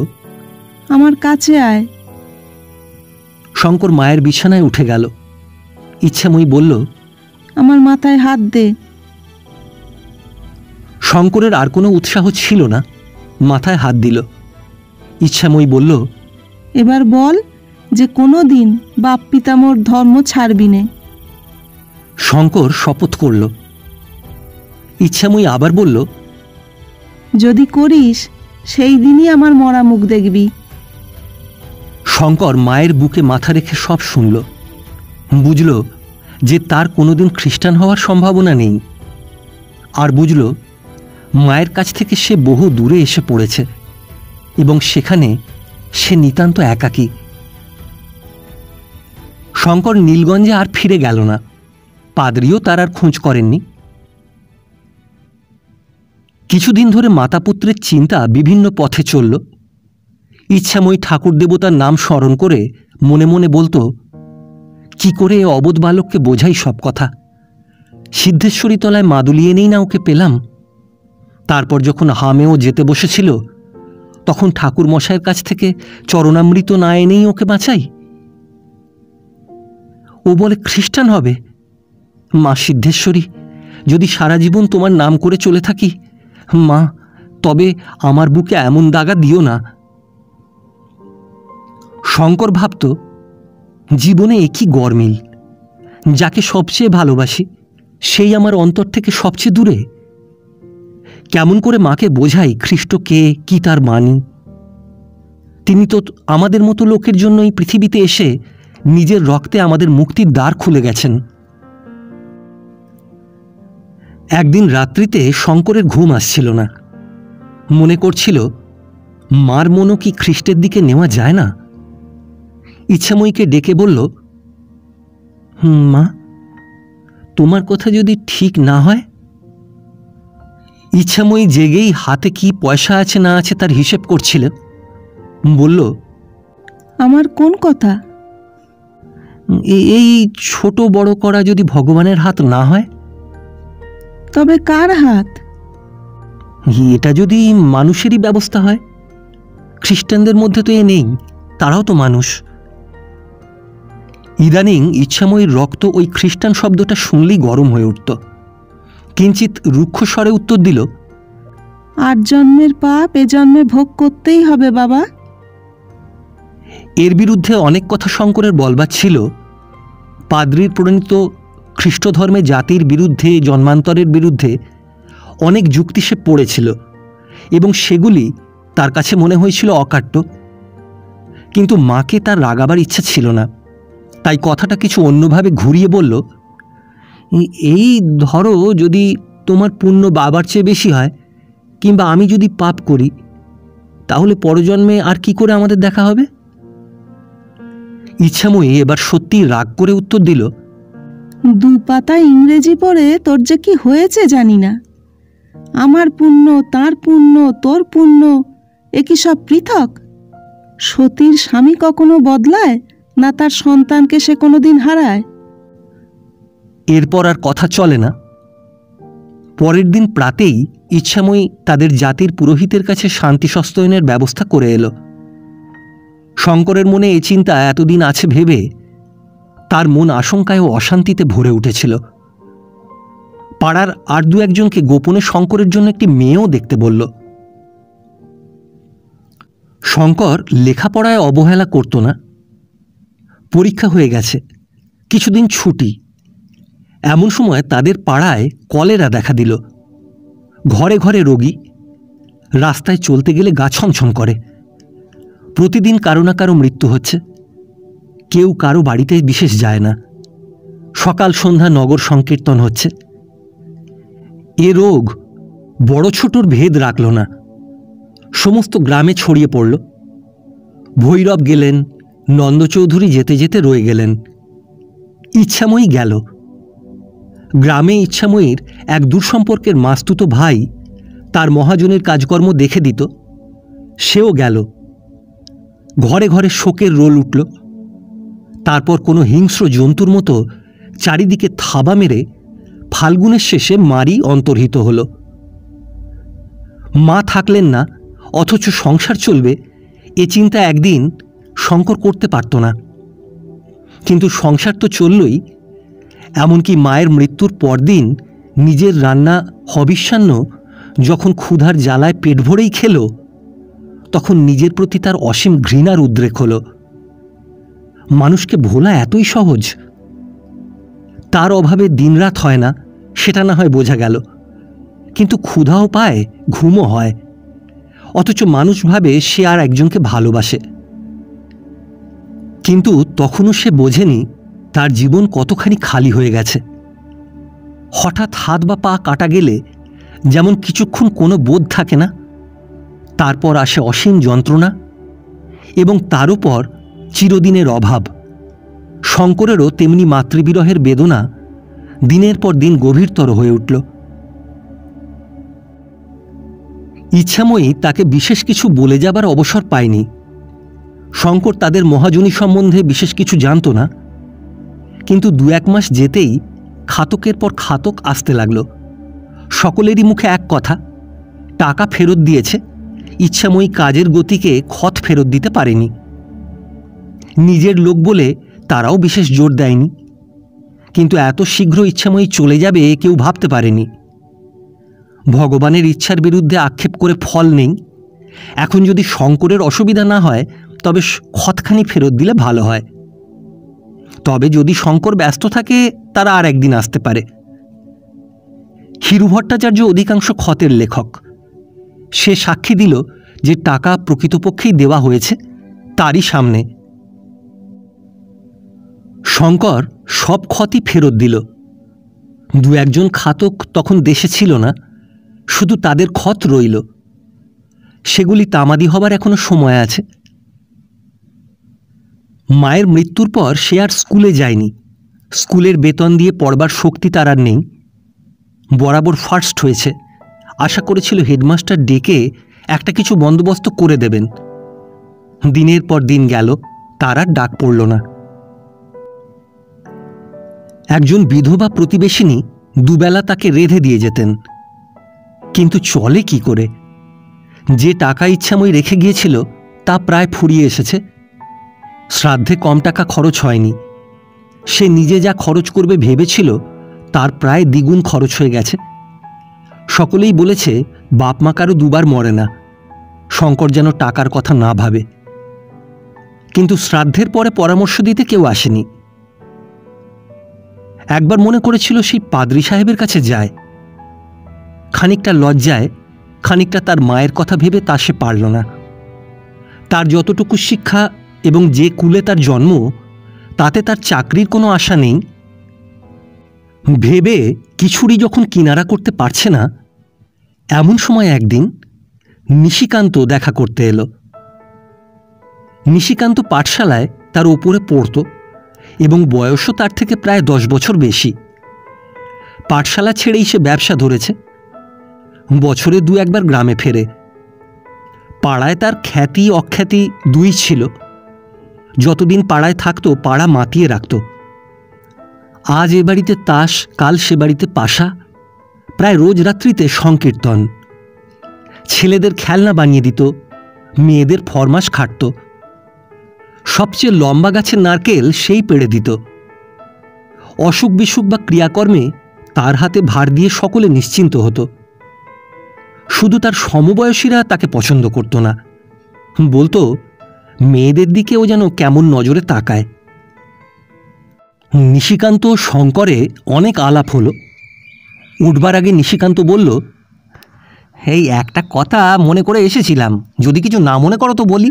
আমার কাছে আয়। শঙ্কর মায়ের বিছানায় উঠে গেল। ইচ্ছাময়ী বলল, আমার মাথায় হাত দে। শঙ্করের আর কোনো উৎসাহ ছিল না, মাথায় হাত দিল। ইচ্ছাময়ী বলল, এবার বল যে কোনো দিন বাপ পিতামোর ধর্ম ছাড়বি নে। শঙ্কর শপথ করল। ইচ্ছাময়ী আবার বলল, যদি করিস সেই দিনই আমার মরা মুখ দেখবি। শঙ্কর মায়ের বুকে মাথা রেখে সব শুনল। বুঝল যে তার কোনোদিন খ্রিস্টান হওয়ার সম্ভাবনা নেই, আর বুঝল মায়ের কাছ থেকে সে বহু দূরে এসে পড়েছে এবং সেখানে সে নিতান্ত একাকী। শঙ্কর নীলগঞ্জে আর ফিরে গেল না, পাদ্রিও তার আর খোঁজ করেননি। কিছুদিন ধরে মাতাপুত্রের চিন্তা বিভিন্ন পথে চলল। ইচ্ছাময়ী ঠাকুর দেবতার নাম স্মরণ করে মনে মনে বলতো, কি করে এ অবোধ বালককে বোঝাই সব কথা। সিদ্ধেশ্বরী তলায় মাদুলিয়ে নেই না ওকে পেলাম। তারপর যখন হামেও যেতে বসেছিল তখন ঠাকুর মশাইয়ের কাছ থেকে চরণামৃত না এনেই ওকে বাঁচাই। ও বলে খ্রিস্টান হবে। মা সিদ্ধেশ্বরী, যদি সারা জীবন তোমার নাম করে চলে থাকি, মা, তবে আমার বুকে এমন দাগা দিও না। শঙ্কর ভাবত, জীবনে একই গরমিল, যাকে সবচেয়ে ভালোবাসি সেই আমার অন্তর থেকে সবচেয়ে দূরে। কেমন করে মাকে বোঝাই খ্রিস্ট কে, কি তার বাণী? তিনি তো আমাদের মতো লোকের জন্য এই পৃথিবীতে এসে নিজের রক্তে আমাদের মুক্তির দ্বার খুলে গেছেন। একদিন রাত্রিতে শঙ্করের ঘুম আসছিল না। মনে করছিল, মার মনও কি খ্রিস্টের দিকে নেওয়া যায় না? ইচ্ছাময়ীকে ডেকে বলল, মা, তোমার কথা যদি ঠিক না হয়। ইচ্ছাময়ী জেগেই হাতে কি পয়সা আছে না আছে তার হিসেব করছিলেন। বলল, আমার কোন কথা? এই ছোট বড় করা যদি ভগবানের হাত না হয়, তবে কার হাত? এটা যদি মানুষেরই ব্যবস্থা হয়। খ্রিস্টানদের মধ্যে তো এ নেই, তারাও তো মানুষ। ইদানিং ইচ্ছাময়ীর রক্ত ওই খ্রিস্টান শব্দটা শুনলেই গরম হয়ে উঠত। কিঞ্চিত রুক্ষ স্বরে উত্তর দিল, 8 জন্মের পাপ এ জন্মে ভোগ করতেই হবে বাবা। এর বিরুদ্ধে অনেক কথা শঙ্করের বলবার ছিল। পাদ্রির প্রণীত খ্রিস্ট ধর্মে জাতির বিরুদ্ধে, জন্মান্তরের বিরুদ্ধে অনেক যুক্তি সে পড়েছিল এবং সেগুলি তার কাছে মনে হয়েছিল অকাট্য। কিন্তু মাকে তার রাগাবার ইচ্ছা ছিল না, তাই কথাটা কিছু অন্যভাবে ঘুরিয়ে বলল, এই ধরো যদি তোমার পুণ্য বাবার চেয়ে বেশি হয়, কিংবা আমি যদি পাপ করি, তাহলে পরজন্মে আর কি করে আমাদের দেখা হবে? ইচ্ছাময়ী এবার সত্যি রাগ করে উত্তর দিল, 2 পাতা ইংরেজি পড়ে তোর যে কি হয়েছে জানি না। আমার পুণ্য, তার পুণ্য, তোর পুণ্য, এ কি সব পৃথক? সতীর স্বামী কখনো বদলায় না তার সন্তানকে সে কোনোদিন হারায়? এরপর আর কথা চলে না। পরের দিন প্রাতেই ইচ্ছাময়ী তাদের জাতির পুরোহিতের কাছে শান্তি সস্তায়নের ব্যবস্থা করে এলো। শঙ্করের মনে এই চিন্তা এতদিন আছে ভেবে তার মন আশঙ্কায় ও অশান্তিতে ভরে উঠেছিল। পাড়ার আর 2-1জনকে গোপনে শঙ্করের জন্য একটি মেয়েও দেখতে বলল। শঙ্কর লেখাপড়ায় অবহেলা করত না। পরীক্ষা হয়ে গেছে, কিছুদিন ছুটি। এমন সময় তাদের পাড়ায় কলেরা দেখা দিল। ঘরে ঘরে রোগী, রাস্তায় চলতে গেলে গা ছমছম করে। প্রতিদিন কারো না কারো মৃত্যু হচ্ছে। কেউ কারো বাড়িতে বিশেষ যায় না। সকাল সন্ধ্যা নগর সংকীর্তন হচ্ছে। এ রোগ বড় ছোটর ভেদ রাখল না, সমস্ত গ্রামে ছড়িয়ে পড়ল। ভৈরব গেলেন, নন্দচৌধুরী যেতে যেতে রয়ে গেলেন। ইচ্ছাময়ী গেল। গ্রামে ইচ্ছাময়ীর এক দূরসম্পর্কের মাস্তুতো ভাই তার মহাজনের কাজকর্ম দেখে দিত, সেও গেল। ঘরে ঘরে শোকের রোল উঠল। তারপর কোনো হিংস্র জন্তুর মতো চারিদিকে থাবা মেরে ফাল্গুনের শেষে মারি অন্তর্হিত হল। মা থাকলেন না, অথচ সংসার চলবে, এ চিন্তা একদিন শঙ্কর করতে পারত না। কিন্তু সংসার তো চললই। এমনকি মায়ের মৃত্যুর পরদিন নিজের রান্না হবিষ্যান্ন যখন ক্ষুধার জ্বালায় পেট ভরেই খেল, তখন নিজের প্রতি তার অসীম ঘৃণার উদ্রেক হল। মানুষকে ভোলা এতই সহজ? তার অভাবে দিনরাত হয় না, সেটা না হয় বোঝা গেল, কিন্তু ক্ষুধাও পায়, ঘুমও হয়। অথচ মানুষ ভাবে সে আর একজনকে ভালোবাসে। কিন্তু তখনও সে বোঝেনি তার জীবন কতখানি খালি হয়ে গেছে। হঠাৎ হাত বা পা কাটা গেলে যেমন কিছুক্ষণ কোনো বোধ থাকে না, তারপর আসে অসীম যন্ত্রণা এবং তার উপর চিরদিনের অভাব। শঙ্করেরও তেমনি মাতৃবিরহের বেদনা দিনের পর দিন গভীরতর হয়ে উঠল। ইচ্ছাময়ী তাকে বিশেষ কিছু বলে যাবার অবসর পায়নি। শঙ্কর তাদের মহাজনী সম্বন্ধে বিশেষ কিছু জানত না। কিন্তু 2-1 মাস যেতেই খাতকের পর খাতক আসতে লাগল। সকলেরই মুখে এক কথা, টাকা ফেরত দিয়েছে, ইচ্ছাময়ী কাজের গতিকে খত ফেরত দিতে পারেনি। নিজের লোক বলে তারাও বিশেষ জোর দেয়নি। কিন্তু এত শীঘ্র ইচ্ছাময়ী চলে যাবে কেউ ভাবতে পারেনি। ভগবানের ইচ্ছার বিরুদ্ধে আক্ষেপ করে ফল নেই। এখন যদি শঙ্করের অসুবিধা না হয় তবে খতখানি ফেরত দিলে ভালো হয়। তবে যদি শঙ্কর ব্যস্ত থাকে তারা আর একদিন আসতে পারে। হিরু ভট্টাচার্য অধিকাংশ খতের লেখক। সে সাক্ষী দিল যে টাকা প্রকৃতপক্ষেই দেওয়া হয়েছে তারই সামনে। শঙ্কর সব খতই ফেরত দিল। 2-1জন খাতক তখন দেশে ছিল না, শুধু তাদের খত রইল। সেগুলি তামাদি হবার এখনো সময় আছে। মায়ের মৃত্যুর পর সে আর স্কুলে যায়নি। স্কুলের বেতন দিয়ে পড়বার শক্তি তার আর নেই। বরাবর ফার্স্ট হয়েছে। আশা করেছিল হেডমাস্টার ডেকে একটা কিছু বন্দোবস্ত করে দেবেন। দিনের পর দিন গেল, তার আর ডাক পড়ল না। একজন বিধবা প্রতিবেশিনী দুবেলা তাকে রেঁধে দিয়ে যেতেন। কিন্তু চলে কি করে? যে টাকা ইচ্ছাময়ী রেখে গিয়েছিল তা প্রায় ফুরিয়ে এসেছে। শ্রাদ্ধে কম টাকা খরচ হয়নি। সে নিজে যা খরচ করবে ভেবেছিল তার প্রায় দ্বিগুণ খরচ হয়ে গেছে। সকলেই বলেছে বাপ মা কারো 2বার মরে না, শঙ্কর যেন টাকার কথা না ভাবে। কিন্তু শ্রাদ্ধের পরে পরামর্শ দিতে কেউ আসেনি। একবার মনে করেছিল সেই পাদ্রী সাহেবের কাছে যায়। খানিকটা লজ্জায়, খানিকটা তার মায়ের কথা ভেবে তা সে পারল না। তার যতটুকু শিক্ষা এবং যে কুলে তার জন্ম তাতে তার চাকরির কোনো আশা নেই ভেবে কিছুরই যখন কিনারা করতে পারছে না, এমন সময় একদিন নিশিকান্ত দেখা করতে এলো। নিশিকান্ত পাঠশালায় তার ওপরে পড়ত এবং বয়সও তার থেকে প্রায় 10 বছর বেশি। পাঠশালা ছেড়েই সে ব্যবসা ধরেছে। বছরে 2-1 বার গ্রামে ফেরে। পাড়ায় তার খ্যাতি অখ্যাতি দুই ছিল। যতদিন পাড়ায় থাকতো পাড়া মাতিয়ে রাখত। আজ এ বাড়িতে তাস, কাল সে বাড়িতে পাশা, প্রায় রোজ রাত্রিতে সংকীর্তন। ছেলেদের খেলনা বানিয়ে দিত, মেয়েদের ফরমাস খাটত। সবচেয়ে লম্বা গাছের নারকেল সেই পেড়ে দিত। অসুখ বিসুখ বা ক্রিয়াকর্মে তার হাতে ভার দিয়ে সকলে নিশ্চিন্ত হতো। শুধু তার সমবয়সীরা তাকে পছন্দ করত না, বলতো মেয়েদের দিকেও যেন কেমন নজরে তাকায়। নিশিকান্ত শঙ্করে অনেক আলাপ হলো। উঠবার আগে নিশিকান্ত বলল, এই একটা কথা মনে করে এসেছিলাম, যদি কিছু না মনে করো তো বলি।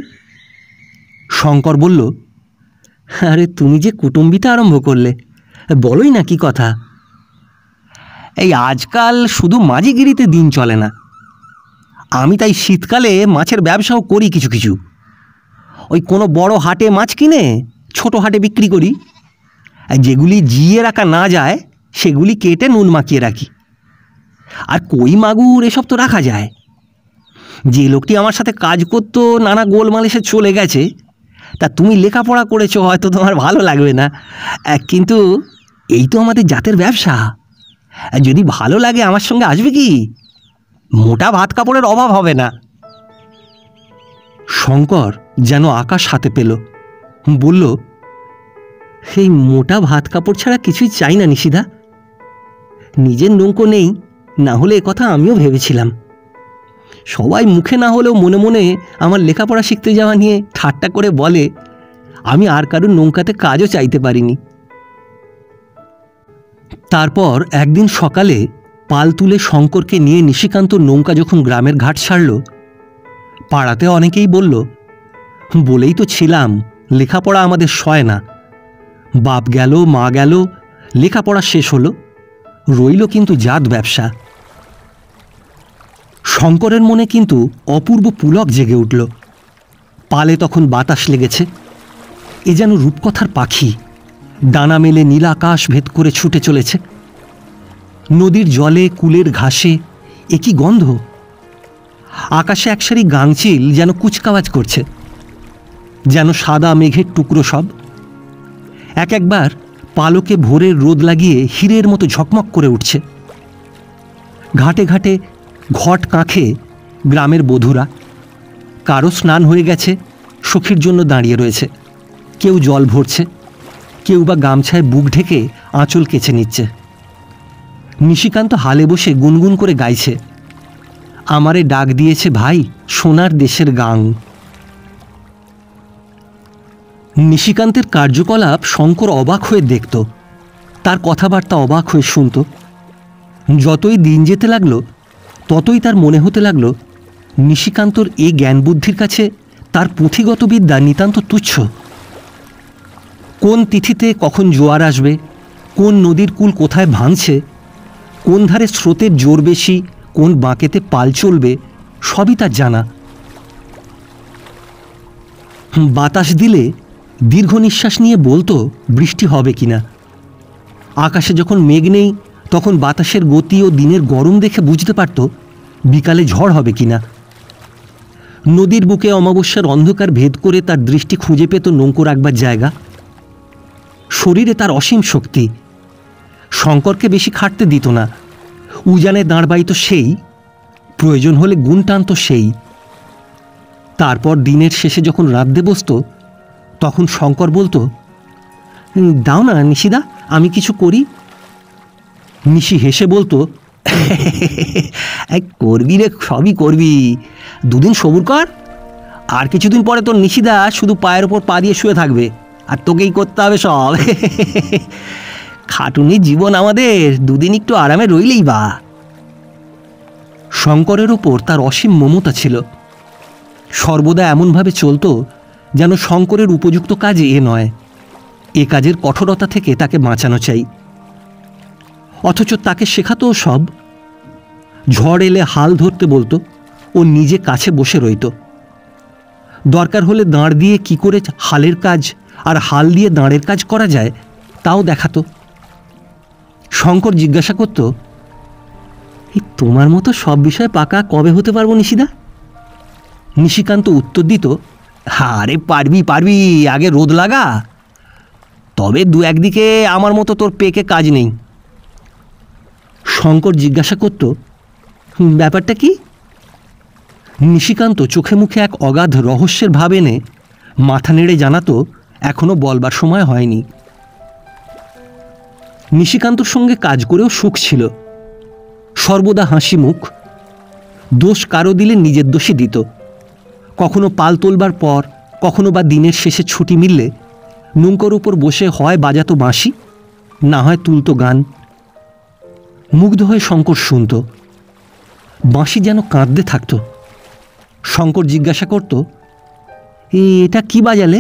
শঙ্কর বলল, আরে তুমি যে কুটুম্বিতা আরম্ভ করলে, বলোই না কি কথা। এই আজকাল শুধু মাঝিগিরিতে দিন চলে না, আমি তাই শীতকালে মাছের ব্যবসাও করি কিছু কিছু। ওই কোনো বড় হাটে মাছ কিনে ছোট হাটে বিক্রি করি। যেগুলি জিয়ে রাখা না যায় সেগুলি কেটে নুন মাখিয়ে রাখি। আর কই মাগুর এসব তো রাখা যায়। যে লোকটি আমার সাথে কাজ করতো নানা গোলমাল এসে চলে গেছে। তা তুমি লেখাপড়া করেছো, হয়তো তোমার ভালো লাগবে না, কিন্তু এই তো আমাদের জাতের ব্যবসা। যদি ভালো লাগে আমার সঙ্গে আসবে কি? মোটা ভাত কাপড়ের অভাব হবে না। শঙ্কর যেন আকাশ হাতে পেল, বলল, সেই মোটা ভাত কাপড় ছাড়া কিছুই চাই না নিশিদা। নিজের নৌকো নেই, না হলে এ কথা আমিও ভেবেছিলাম। সবাই মুখে না হলেও মনে মনে আমার লেখাপড়া শিখতে যাওয়া নিয়ে ঠাট্টা করে বলে, আমি আর কারোর নৌকাতে কাজও চাইতে পারিনি। তারপর একদিন সকালে পাল তুলে শঙ্করকে নিয়ে নিশিকান্ত নৌকা যখন গ্রামের ঘাট ছাড়ল, পাড়াতে অনেকেই বলল, বলেই তো ছিলাম লেখাপড়া আমাদের সয় না। বাপ গেল, মা গেল, লেখাপড়া শেষ হলো, রইল কিন্তু জাত ব্যবসা। শঙ্করের মনে কিন্তু অপূর্ব পুলক জেগে উঠল। পালে তখন বাতাস লেগেছে। এ যেন রূপকথার পাখি, ডানা মেলে নীলাকাশ ভেদ করে ছুটে চলেছে। নদীর জলে, কুলের ঘাসে এ কি গন্ধ! আকাশে একসারি গাংচিল যেন কুচকাওয়াজ করছে, যেন সাদা মেঘের টুকরো সব। এক একবার পালকে ভোরের রোদ লাগিয়ে হীরের মতো ঝকমক করে উঠছে। ঘাটে ঘাটে ঘট কাঁখে গ্রামের বধূরা। কারো স্নান হয়ে গেছে, সখীর জন্য দাঁড়িয়ে রয়েছে। কেউ জল ভরছে, কেউ বা গামছায় বুক ঢেকে আঁচল কেচে নিচ্ছে। নিশিকান্ত হালে বসে গুনগুন করে গাইছে, আমারে ডাক দিয়েছে ভাই সোনার দেশের গাং। নিশিকান্তের কার্যকলাপ শঙ্কর অবাক হয়ে দেখত, তার কথাবার্তা অবাক হয়ে শুনত। যতই দিন যেতে লাগলো ততই তার মনে হতে লাগলো নিশিকান্তর এই জ্ঞান বুদ্ধির কাছে তার পুঁথিগত বিদ্যা নিতান্ত তুচ্ছ। কোন তিথিতে কখন জোয়ার আসবে, কোন নদীর কুল কোথায় ভাঙছে, কোন ধারে স্রোতের জোর বেশি, কোন বাঁকেতে পাল চলবে, সবই তার জানা। বাতাস দিলে দীর্ঘ নিঃশ্বাস নিয়ে বলতো বৃষ্টি হবে কিনা। আকাশে যখন মেঘ নেই তখন বাতাসের গতি ও দিনের গরম দেখে বুঝতে পারত বিকালে ঝড় হবে কিনা। নদীর বুকে অমাবস্যার অন্ধকার ভেদ করে তার দৃষ্টি খুঁজে পেত নৌকো রাখবার জায়গা। শরীরে তার অসীম শক্তি, শঙ্করকে বেশি খাটতে দিত না। উজানে দাঁড় বাইত সেই, প্রয়োজন হলে গুণ টানত সেই। তারপর দিনের শেষে যখন রাঁধতে বসত তখন শঙ্কর বলতো, দাও না নিশিদা, আমি কিছু করি। নিশি হেসে বলতো, করবি রে, সবই করবি, দুদিন সবুর কর, আর কিছুদিন পরে তোর নিশিদা শুধু পায়ের ওপর পা দিয়ে শুয়ে থাকবে, আর তোকেই করতে হবে সব। খাটুনির জীবন আমাদের, দুদিন একটু আরামে রইলেই বা। শঙ্করের ওপর তার অসীম মমতা ছিল। সর্বদা এমনভাবে চলত যেন শঙ্করের উপযুক্ত কাজ এ নয়, এ কাজের কঠোরতা থেকে তাকে বাঁচানো চাই। অথচ তাকে শেখাতো সব। ঝড় এলে হাল ধরতে বলতো, ও নিজে কাছে বসে রইত। দরকার হলে দাঁড় দিয়ে কি করে হালের কাজ আর হাল দিয়ে দাঁড়ের কাজ করা যায় তাও দেখাতো। শঙ্কর জিজ্ঞাসা করত, এই তোমার মতো সব বিষয়ে পাকা কবে হতে পারবো নিশিদা? নিশিকান্ত উত্তর দিত, আরে পারবি পারবি, আগে রোদ লাগা। তবে দু একদিকে আমার মতো তোর পেকে কাজ নেই। শঙ্কর জিজ্ঞাসা করত, ব্যাপারটা কি? নিশিকান্ত চোখে মুখে এক অগাধ রহস্যের ভাব এনে মাথা নেড়ে জানাতো, এখনো বলবার সময় হয়নি। নিশিকান্তর সঙ্গে কাজ করেও সুখ ছিল। সর্বদা হাসি মুখ। দোষ কারো দিলে নিজের দোষই দিত। কখনো পাল তোলবার পর, কখনো বা দিনের শেষে ছুটি মিললে নৌকার উপর বসে হয় বাজাতো বাঁশি, না হয় তুলতো গান। মুগ্ধ হয়ে শঙ্কর শুনত। বাঁশি যেন কাঁদতে থাকত। শঙ্কর জিজ্ঞাসা করত, এটা কি বাজালে?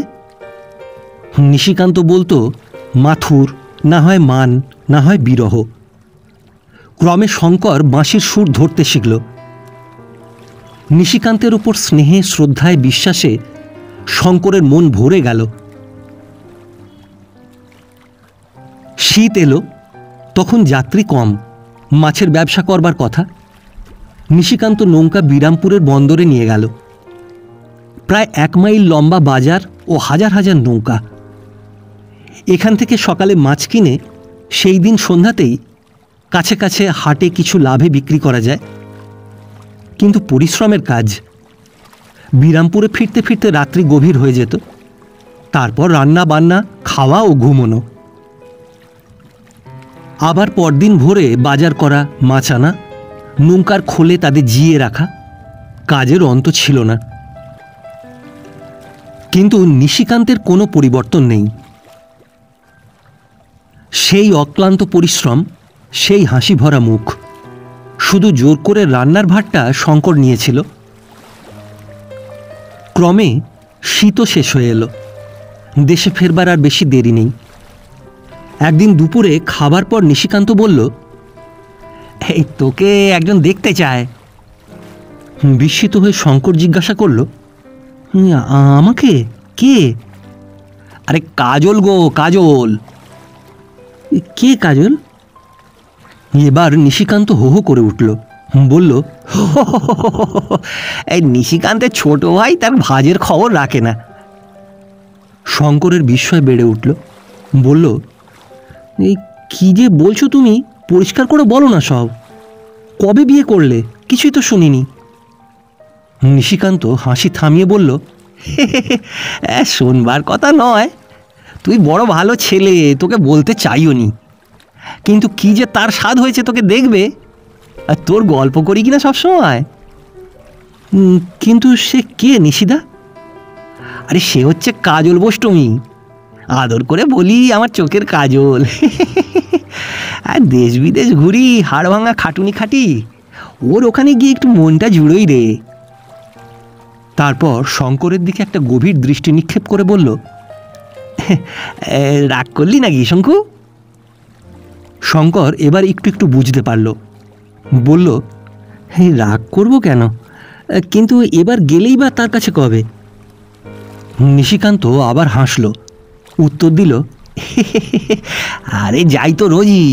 নিশিকান্ত বলতো, মাথুর, না হয় মান, না হয় বিরহ। ক্রমে শঙ্কর বাঁশির সুর ধরতে শিখল। নিশিকান্তের উপর স্নেহে, শ্রদ্ধায়, বিশ্বাসে শঙ্করের মন ভরে গেল। শীত এলো, তখন যাত্রী কম, মাছের ব্যবসা করবার কথা। নিশিকান্ত নৌকা বিরামপুরের বন্দরে নিয়ে গেল। প্রায় 1 মাইল লম্বা বাজার ও হাজার হাজার নৌকা। এখান থেকে সকালে মাছ কিনে সেই দিন সন্ধ্যাতেই কাছে কাছে হাটে কিছু লাভে বিক্রি করা যায়। কিন্তু পরিশ্রমের কাজ। বিরামপুরে ফিরতে ফিরতে রাত্রি গভীর হয়ে যেত। তারপর রান্না বান্না, খাওয়া ও ঘুমোনো। আবার পরদিন ভোরে বাজার করা, মাছ আনা, নৌকার খোলে তাদের জিয়ে রাখা। কাজের অন্ত ছিল না। কিন্তু নিশিকান্তের কোনো পরিবর্তন নেই। সেই অক্লান্ত পরিশ্রম, সেই হাসি ভরা মুখ। শুধু জোর করে রান্নার ভারটা শঙ্কর নিয়েছিল। ক্রমে শীতও শেষ হয়ে এলো। দেশে ফেরবার আর বেশি দেরি নেই। একদিন দুপুরে খাবার পর নিশিকান্ত বলল, এই তোকে একজন দেখতে চায়। বিস্মিত হয়ে শঙ্কর জিজ্ঞাসা করল, আমাকে? কে? আরে কাজল গো, কাজল। কে কাজল? এবার নিশিকান্ত হো হো করে উঠল। বলল, এই নিশিকান্তের ছোট ভাই তার ভাজের খবর রাখে না। শঙ্করের বিস্ময় বেড়ে উঠল। বলল, এই কি যে বলছো তুমি, পরিষ্কার করে বলো না সব। কবে বিয়ে করলে? কিছুই তো শুনিনি। নিশিকান্ত হাসি থামিয়ে বলল, শোনবার কথা নয়, তুই বড় ভালো ছেলে, তোকে বলতে চাইও নি। কিন্তু কি যে তার স্বাদ হয়েছে তোকে দেখবে, আর তোর গল্প করি কিনা সবসময়। কিন্তু সে কে নিশিদা? আরে সে হচ্ছে কাজল বোষ্টমী। আদর করে বলি আমার চোখের কাজল। আর দেশ বিদেশ ঘুরি, হাড় ভাঙা খাটুনি খাটি, ওর ওখানে গিয়ে একটু মনটা জুড়োই রে। তারপর শঙ্করের দিকে একটা গভীর দৃষ্টি নিক্ষেপ করে বলল, রাগ করলি নাকি শঙ্কু? শঙ্কর এবার একটু একটু বুঝতে পারল। বলল, রাগ করব কেন? কিন্তু এবার গেলেই বা তার কাছে কবে? নিশিকান্ত আবার হাসল। উত্তর দিল, আরে যাই তো রোজই।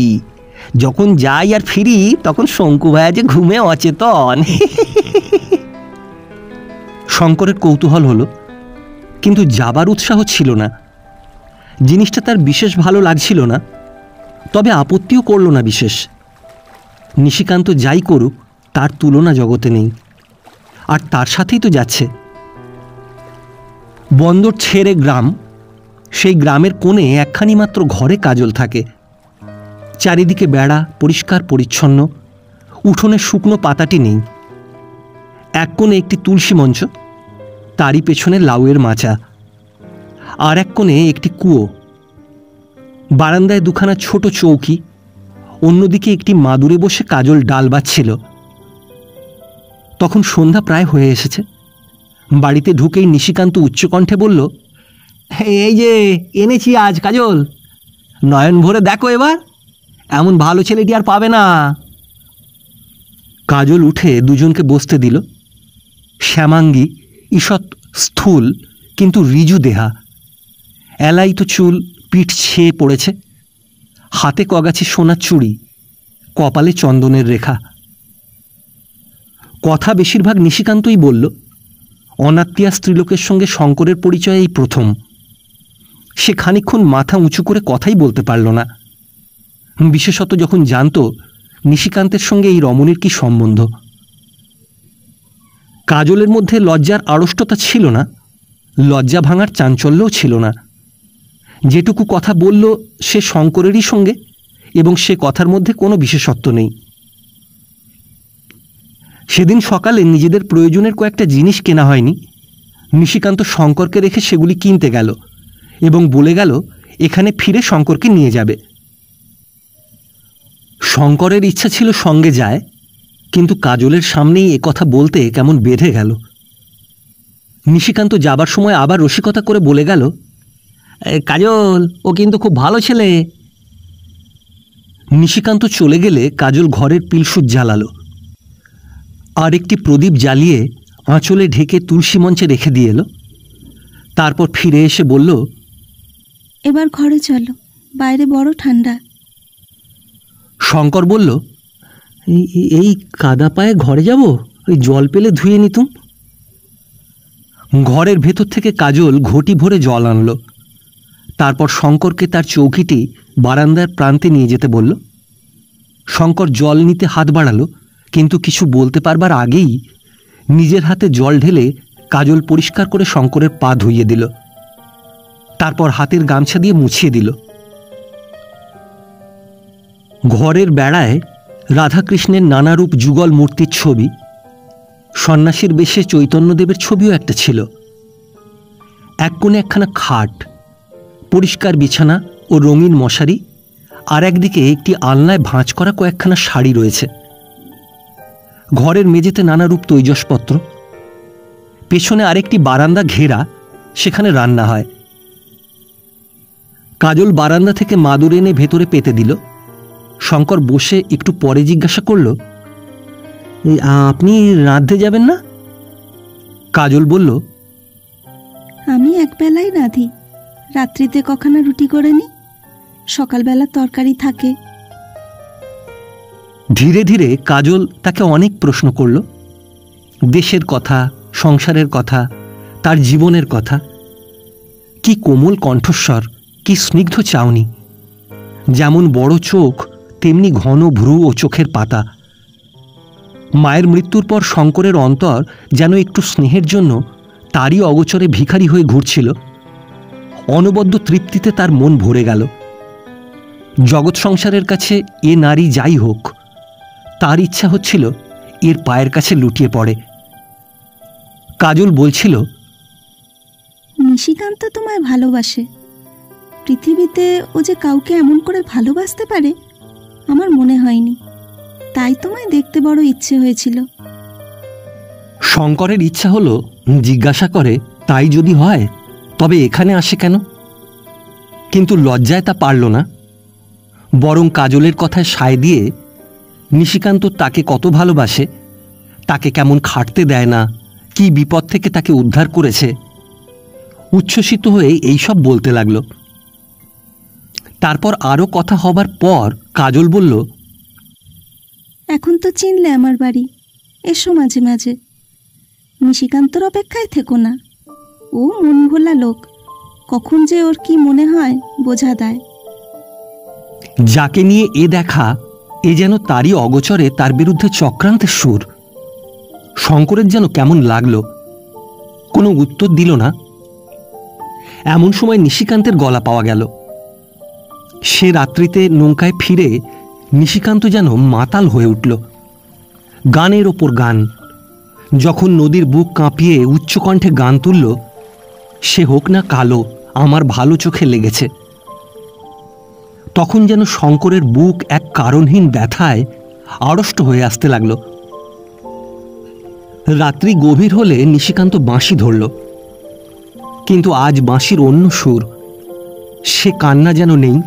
যখন যাই আর ফিরি তখন শঙ্কু ভাইয়া যে ঘুমে অচেতন। শঙ্করের কৌতূহল হলো, কিন্তু যাবার উৎসাহ ছিল না। জিনিসটা তার বিশেষ ভালো লাগছিল না, তবে আপত্তিও করল না বিশেষ। নিশিকান্ত যাই করুক তার তুলনা জগতে নেই, আর তার সাথেই তো যাচ্ছে। বন্দর ছেড়ে গ্রাম, সেই গ্রামের কোণে একখানি মাত্র ঘরে কাজল থাকে। চারিদিকে বেড়া, পরিষ্কার পরিচ্ছন্ন, উঠোনে শুকনো পাতাটি নেই। এক কোণে একটি তুলসী মঞ্চ, তারই পেছনে লাউয়ের মাচা, আর এক কোণে একটি কুয়ো। বারান্দায় দুখানা ছোট চৌকি, অন্যদিকে একটি মাদুরে বসে কাজল ডাল বাচ্ছিল। তখন সন্ধ্যা প্রায় হয়ে এসেছে। বাড়িতে ঢুকেই নিশিকান্ত উচ্চকণ্ঠে বলল, এই যে এনেছি আজ কাজল, নয়ন ভরে দেখো এবার, এমন ভালো ছেলেটি আর পাবে না। কাজল উঠে দুজনকে বসতে দিল। শ্যামাঙ্গী, ঈষৎ স্থূল কিন্তু রিজু দেহা, এলাইত চুল পিঠ ছেয়ে পড়েছে, হাতে কগাছি সোনার চুড়ি, কপালে চন্দনের রেখা। কথা বেশিরভাগ নিশিকান্তই বলল। অনাত্মীয়া স্ত্রীলোকের সঙ্গে শঙ্করের পরিচয় এই প্রথম। সে খানিকক্ষণ মাথা উঁচু করে কথাই বলতে পারল না, বিশেষত যখন জানত নিশিকান্তের সঙ্গে এই রমণীর কি সম্বন্ধ। কাজলের মধ্যে লজ্জার আড়ষ্টতা ছিল না, লজ্জা ভাঙার চাঞ্চল্যও ছিল না। যেটুকু কথা বলল সে শঙ্করেরই সঙ্গে, এবং সে কথার মধ্যে কোনো বিশেষত্ব নেই। সেদিন সকালে নিজেদের প্রয়োজনের কয়েকটা জিনিস কেনা হয়নি। নিশিকান্ত শঙ্করকে রেখে সেগুলি কিনতে গেল এবং বলে গেল এখানে ফিরে শঙ্করকে নিয়ে যাবে। শঙ্করের ইচ্ছা ছিল সঙ্গে যায়, কিন্তু কাজলের সামনেই কথা বলতে কেমন বেঁধে গেল। নিশিকান্ত যাবার সময় আবার রসিকতা করে বলে গেল, কাজল, ও কিন্তু খুব ভালো ছেলে। নিশিকান্ত চলে গেলে কাজল ঘরের পিলসুত জ্বালালো, আর একটি প্রদীপ জ্বালিয়ে আঁচলে ঢেকে তুলসী মঞ্চে রেখে দিয়ে এলো। তারপর ফিরে এসে বলল, এবার ঘরে চলো, বাইরে বড় ঠান্ডা। শঙ্কর বলল, এই কাদা পায়ে ঘরে যাব? ওই জল পেলে ধুয়ে নিতুম। ঘরের ভেতর থেকে কাজল ঘটি ভরে জল আনল। তারপর শঙ্করকে তার চৌকিটি বারান্দার প্রান্তে নিয়ে যেতে বলল। শঙ্কর জল নিতে হাত বাড়ালো, কিন্তু কিছু বলতে পারবার আগেই নিজের হাতে জল ঢেলে কাজল পরিষ্কার করে শঙ্করের পা ধুইয়ে দিল। তারপর হাতের গামছা দিয়ে মুছিয়ে দিল। ঘরের বেড়ায় রাধাকৃষ্ণের নানারূপ যুগল মূর্তির ছবি, সন্ন্যাসীর বেশে চৈতন্যদেবের ছবিও একটা ছিল। এক কোণে একখানা খাট, পরিষ্কার বিছানা ও রঙিন মশারি, আর একদিকে একটি আলনায় ভাঁজ করা কয়েকখানা শাড়ি রয়েছে। ঘরের মেঝেতে নানারূপ তৈজসপত্র। পেছনে আরেকটি বারান্দা ঘেরা, সেখানে রান্না হয়। কাজল বারান্দা থেকে মাদুর এনে ভেতরে পেতে দিল। শঙ্কর বসে একটু পরে জিজ্ঞাসা করল, আপনি রাঁধতে যাবেন না? কাজল বলল, আমি একবেলাই রাঁধি, রাত্রিতে কখনো রুটি করে নি, সকালবেলা তরকারি থাকে। ধীরে ধীরে কাজল তাকে অনেক প্রশ্ন করল, দেশের কথা, সংসারের কথা, তার জীবনের কথা। কি কোমল কণ্ঠস্বর, কি স্নিগ্ধ চাউনি! যেমন বড় চোখ, তেমনি ঘন ভ্রু ও চোখের পাতা। মায়ের মৃত্যুর পর শঙ্করের অন্তর যেন একটু স্নেহের জন্য তারই অগোচরে ভিখারি হয়ে ঘুরছিল। অনবদ্য তৃপ্তিতে তার মন ভরে গেল। জগৎ সংসারের কাছে এ নারী যাই হোক, তার ইচ্ছা হচ্ছিল এর পায়ের কাছে লুটিয়ে পড়ে। কাজল বলছিল, নিশিকান্ত তোমায় ভালোবাসে। পৃথিবীতে ও যে কাউকে এমন করে ভালোবাসতে পারে আমার মনে হয়নি, তাই তোমায় দেখতে বড় ইচ্ছে হয়েছিল। শঙ্করের ইচ্ছা হলো জিজ্ঞাসা করে, তাই যদি হয় তবে এখানে আসে কেন? কিন্তু লজ্জায় তা পারল না। বরং কাজলের কথায় সায় দিয়ে নিশিকান্ত তাকে কত ভালোবাসে, তাকে কেমন খাটতে দেয় না, কি বিপদ থেকে তাকে উদ্ধার করেছে, উচ্ছ্বসিত হয়ে এইসব বলতে লাগলো। তারপর আরও কথা হবার পর কাজল বলল, এখন তো চিনলে আমার বাড়ি, এসো মাঝে মাঝে। নিশিকান্তর অপেক্ষায় থেকো না, ও মন ভোলা লোক, কখন যে ওর কি মনে হয় বোঝা দেয়। যাকে নিয়ে এ দেখা, এ যেন তারই অগোচরে তার বিরুদ্ধে চক্রান্তের সুর। শঙ্করের যেন কেমন লাগলো, কোনো উত্তর দিল না। এমন সময় নিশিকান্তের গলা পাওয়া গেল। সে রাত্রিতে নৌকায় ফিরে নিশিকান্ত যেন মাতাল হয়ে উঠল। গানের ওপর গান। যখন নদীর বুক কাঁপিয়ে উচ্চকণ্ঠে গান তুলল, সে হোক না কালো, আমার ভালো চোখে লেগেছে। তখন যেন শঙ্করের বুক এক কারণহীন ব্যথায় আড়ষ্ট হয়ে আসতে লাগল। রাত্রি গভীর হলে নিশিকান্ত বাঁশি ধরল, কিন্তু আজ বাঁশির অন্য সুর। সে কান্না যেন নেই,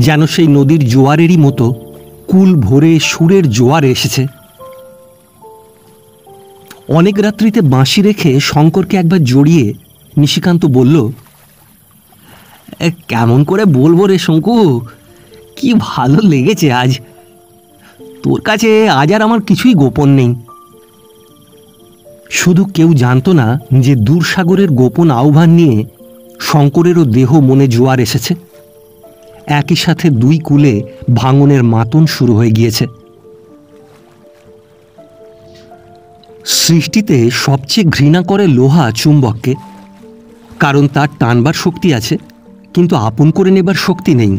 যেন সেই নদীর জোয়ারেরই মতো কুল ভরে সুরের জোয়ার এসেছে। অনেক রাত্রিতে বাঁশি রেখে শঙ্করকে একবার জড়িয়ে নিশিকান্ত বলল, কেমন করে বলবো রে শঙ্কু, কি ভালো লেগেছে আজ। তোর কাছে আজ আর আমার কিছুই গোপন নেই। শুধু কেউ জানতো না যে দূরসাগরের গোপন আহ্বান নিয়ে শঙ্করেরও দেহ মনে জোয়ার এসেছে। একই সাথে দুই কূলে ভাঙনের মাতন শুরু হয়ে গিয়েছে। সৃষ্টিতে সবচেয়ে ঘৃণা করে লোহা চুম্বককে, কারণ তার টানবার শক্তি আছে কিন্তু আপন করে নেবার শক্তি নেই।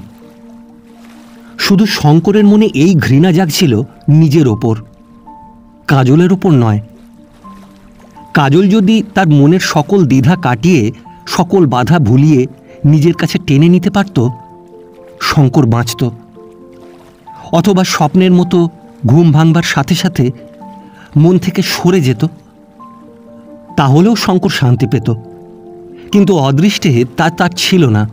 শুধু শঙ্করের মনে এই ঘৃণা জাগছিল নিজের ওপর, কাজলের ওপর নয়। কাজল যদি তার মনের সকল দ্বিধা কাটিয়ে সকল বাধা ভুলিয়ে নিজের কাছে টেনে নিতে পারত, শঙ্কর বাঁচত। অথবা স্বপ্নের মতো ঘুম ভাঙবার সাথে সাথে মন থেকে সরে যেত, তাহলেও শঙ্কর শান্তি পেত। কিন্তু অদৃষ্টে তা তার ছিল না।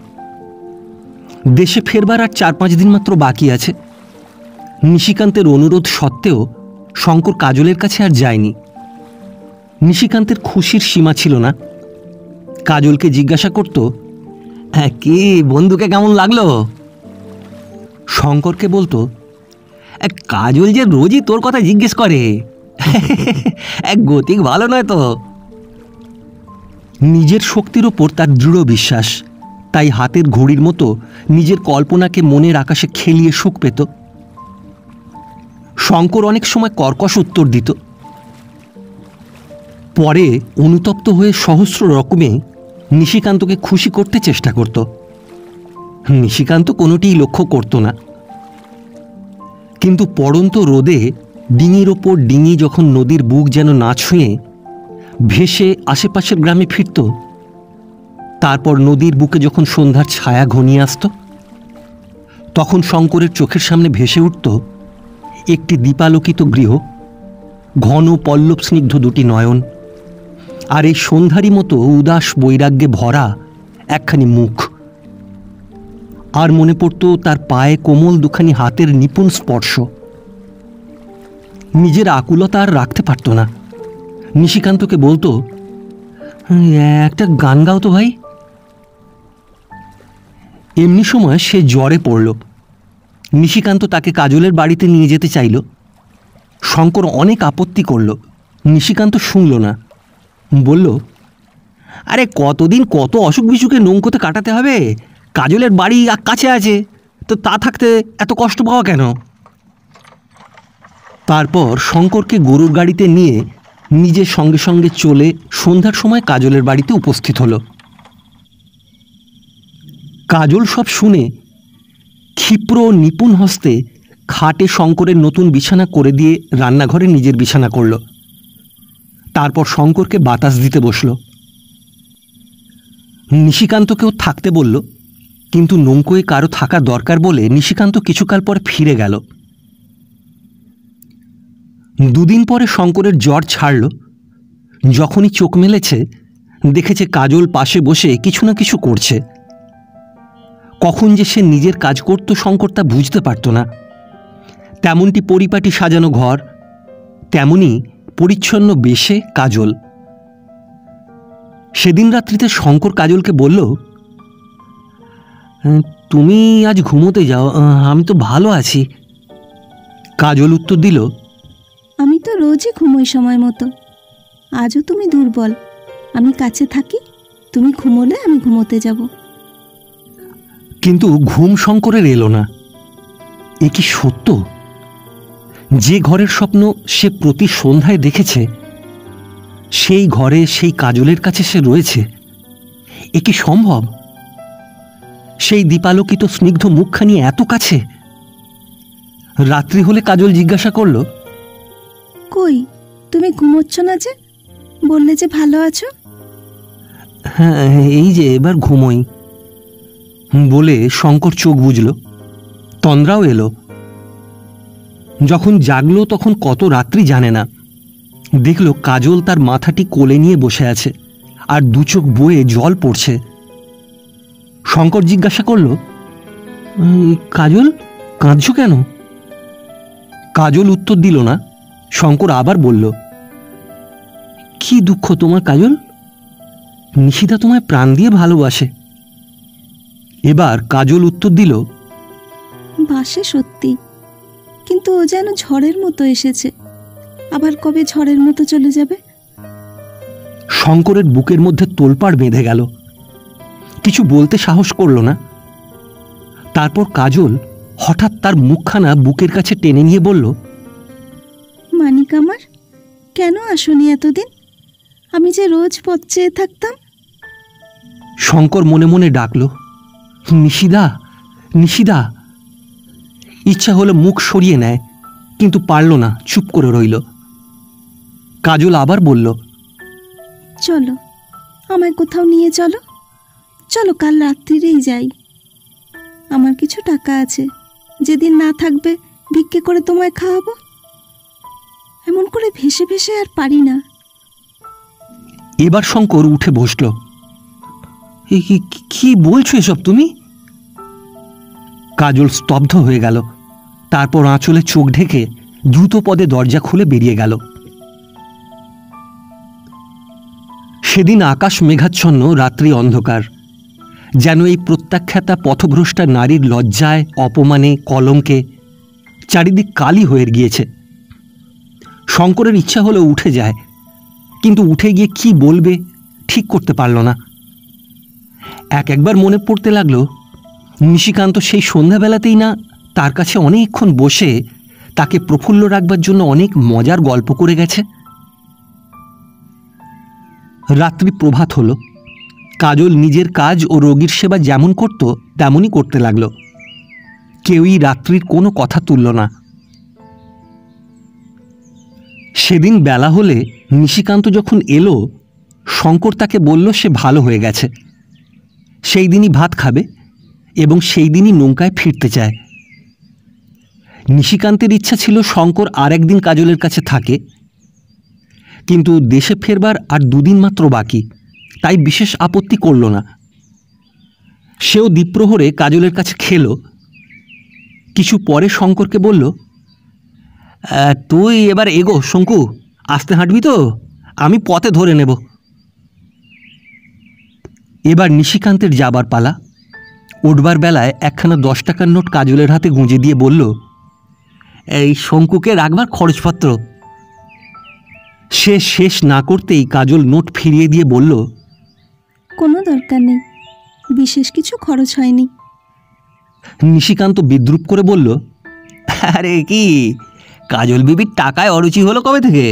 দেশে ফেরবার আর 4-5 দিন মাত্র বাকি আছে। নিশিকান্তের অনুরোধ সত্ত্বেও শঙ্কর কাজলের কাছে আর যায়নি। নিশিকান্তের খুশির সীমা ছিল না। কাজলকে জিজ্ঞাসা করত, কি বন্ধুকে কেমন লাগলো? শঙ্করকে বলতো, কাজল যে রোজই তোর কথা জিজ্ঞেস করে, এক গতিক ভালো নয় তো। নিজের শক্তির ওপর তার দৃঢ় বিশ্বাস, তাই হাতের ঘড়ির মতো নিজের কল্পনাকে মনের আকাশে খেলিয়ে সুখ পেত। শঙ্কর অনেক সময় কর্কশ উত্তর দিত, পরে অনুতপ্ত হয়ে সহস্র রকমে নিশিকান্তকে খুশি করতে চেষ্টা করত। নিশিকান্ত কোনোটিই লক্ষ্য করত না। কিন্তু পড়ন্ত রোদে ডিঙির ওপর ডিঙি যখন নদীর বুক যেন না ছুঁয়ে ভেসে আশেপাশের গ্রামে ফিরত, তারপর নদীর বুকে যখন সন্ধ্যার ছায়া ঘনিয়ে আসত, তখন শঙ্করের চোখের সামনে ভেসে উঠত একটি দীপালোকিত গৃহ, ঘন পল্লব স্নিগ্ধ দুটি নয়ন, আর এই সন্ধ্যারই মতো উদাস বৈরাগ্যে ভরা একখানি মুখ। আর মনে পড়ত তার পায়ে কোমল দুখানি হাতের নিপুণ স্পর্শ। নিজের আকুলতা আর রাখতে পারত না। নিশিকান্তকে বলতো, একটা গান গাও তো ভাই। এমনি সময় সে জ্বরে পড়ল। নিশিকান্ত তাকে কাজলের বাড়িতে নিয়ে যেতে চাইল। শঙ্কর অনেক আপত্তি করল, নিশিকান্ত শুনল না। বলল, আরে কতদিন কত অসুখ বিসুখে নৌকোতে কাটাতে হবে, কাজলের বাড়ি কাছে আছে, তো তা থাকতে এত কষ্ট পাওয়া কেন? তারপর শঙ্করকে গরুর গাড়িতে নিয়ে নিজের সঙ্গে সঙ্গে চলে সন্ধ্যার সময় কাজলের বাড়িতে উপস্থিত হল। কাজল সব শুনে ক্ষিপ্র নিপুণ হস্তে খাটে শঙ্করের নতুন বিছানা করে দিয়ে রান্নাঘরে নিজের বিছানা করল। তারপর শঙ্করকে বাতাস দিতে বসল। নিশিকান্তকেও থাকতে বলল, কিন্তু নৌকোয় কারো থাকা দরকার বলে নিশিকান্ত কিছুকাল পর ফিরে গেল। 2 দিন পরে শঙ্করের জ্বর ছাড়ল। যখনই চোখ মেলেছে, দেখেছে কাজল পাশে বসে কিছু না কিছু করছে। কখন যে সে নিজের কাজ করত শঙ্কর তা বুঝতে পারত না। তেমনটি পরিপাটি সাজানো ঘর, তেমনি পরিচ্ছন্ন বেশে কাজল। সেদিন রাত্রিতে শঙ্কর কাজলকে বলল, তুমি আজ ঘুমোতে যাও, আমি তো ভালো আছি। কাজল উত্তর দিল, আমি তো রোজই ঘুমোই সময় মতো, আজও তুমি দুর্বল। আমি কাছে থাকি, তুমি ঘুমোলে আমি ঘুমোতে যাব। কিন্তু ঘুম শঙ্করের এলো না। এ কি সত্য? যে ঘরের স্বপ্ন সে প্রতি সন্ধ্যায় দেখেছে, সেই ঘরে সেই কাজলের কাছে সে রয়েছে। এ কি সম্ভব? সেই দীপালোকিত স্নিগ্ধ মুখখানি এত কাছে। রাত্রি হলে কাজল জিজ্ঞাসা করল, কই তুমি ঘুমোচ্ছ না যে? বললে যে ভালো আছো। হ্যাঁ, এই যে এবার ঘুমোই বলে শঙ্কর চোখ বুঝল। তন্দ্রাও এলো। যখন জাগলো তখন কত রাত্রি জানে না। দেখল কাজল তার মাথাটি কোলে নিয়ে বসে আছে আর দু চোখ বয়ে জল পড়ছে। শঙ্কর জিজ্ঞাসা করল, কাজল, কাঁদছ কেন? কাজল উত্তর দিল না। শঙ্কর আবার বলল, কি দুঃখ তোমার কাজল? নিশিতা তোমায় প্রাণ দিয়ে ভালোবাসে। এবার কাজল উত্তর দিল, বাসে সত্যি, কিন্তু ও যেন ঝড়ের মতো এসেছে, আবার কবে ঝড়ের মতো চলে যাবে। শঙ্করের বুকের মধ্যে তোলপাড় বেঁধে গেল, কিছু বলতে সাহস করল না। তারপর কাজল হঠাৎ তার মুখখানা বুকের কাছে টেনে নিয়ে বলল, মানিক আমার, কেন আসনি এতদিন? আমি যে রোজ পথ চেয়ে থাকতাম। শঙ্কর মনে মনে ডাকল, নিশিদা, নিশিদা। ইচ্ছা হলো মুখ সরিয়ে নেয়, কিন্তু পারল না, চুপ করে রইল। কাজল আবার বলল, চলো, আমায় কোথাও নিয়ে চলো, চলো কাল রাত্রিরেই যাই। আমার কিছু টাকা আছে, যেদিন না থাকবে ভিক্ষে করে তোমায় খাওয়াবো। এমন করে ভেসে ভেসে আর পারি না। এবার শঙ্কর উঠে বসল। কি বলছো এসব তুমি? কাজল স্তব্ধ হয়ে গেল। তারপর আঁচলে চোখ ঢেকে দ্রুত পদে দরজা খুলে বেরিয়ে গেল। সেদিন আকাশ মেঘাচ্ছন্ন, রাত্রি অন্ধকার। যেন এই প্রত্যাখ্যাতা পথভ্রষ্টা নারীর লজ্জায়, অপমানে, কলঙ্কে চারিদিক কালি হয়ে গিয়েছে। শঙ্করের ইচ্ছা হলো উঠে যায়, কিন্তু উঠে গিয়ে কি বলবে ঠিক করতে পারল না। একবার মনে পড়তে লাগলো, নিশিকান্ত সেই সন্ধ্যাবেলাতেই না তার কাছে অনেকক্ষণ বসে তাকে প্রফুল্ল রাখবার জন্য অনেক মজার গল্প করে গেছে। রাত্রি প্রভাত হলো। কাজল নিজের কাজ ও রোগীর সেবা যেমন করত তেমনই করতে লাগলো। কেউই রাত্রির কোনো কথা তুলল না। সেদিন বেলা হলে নিশিকান্ত যখন এলো, শঙ্কর তাকে বলল সে ভালো হয়ে গেছে, সেই দিনই ভাত খাবে এবং সেই দিনই নৌকায় ফিরতে চায়। নিশিকান্তের ইচ্ছা ছিল শঙ্কর আর একদিন কাজলের কাছে থাকে, কিন্তু দেশে ফেরবার আর দুদিন মাত্র বাকি, তাই বিশেষ আপত্তি করল না। সেও দ্বীপ্রহরে কাজলের কাছে খেল। কিছু পরে শঙ্করকে বলল, তুই এবার এগো শঙ্কু, আস্তে হাঁটবি তো, আমি পথে ধরে নেব। এবার নিশিকান্তের যাবার পালা। উঠবার বেলায় একখানা 10 টাকার নোট কাজলের হাতে গুঁজে দিয়ে বলল, এই শঙ্কুকে রাখবার খরচপত্র। সে শেষ না করতেই কাজল নোট ফিরিয়ে দিয়ে বলল, কোনো দরকার নেই, বিশেষ কিছু খরচ হয়নি। নিশিকান্ত বিদ্রুপ করে বলল, আরে কি কাজল বিবির টাকায় অরুচি হলো কবে থেকে?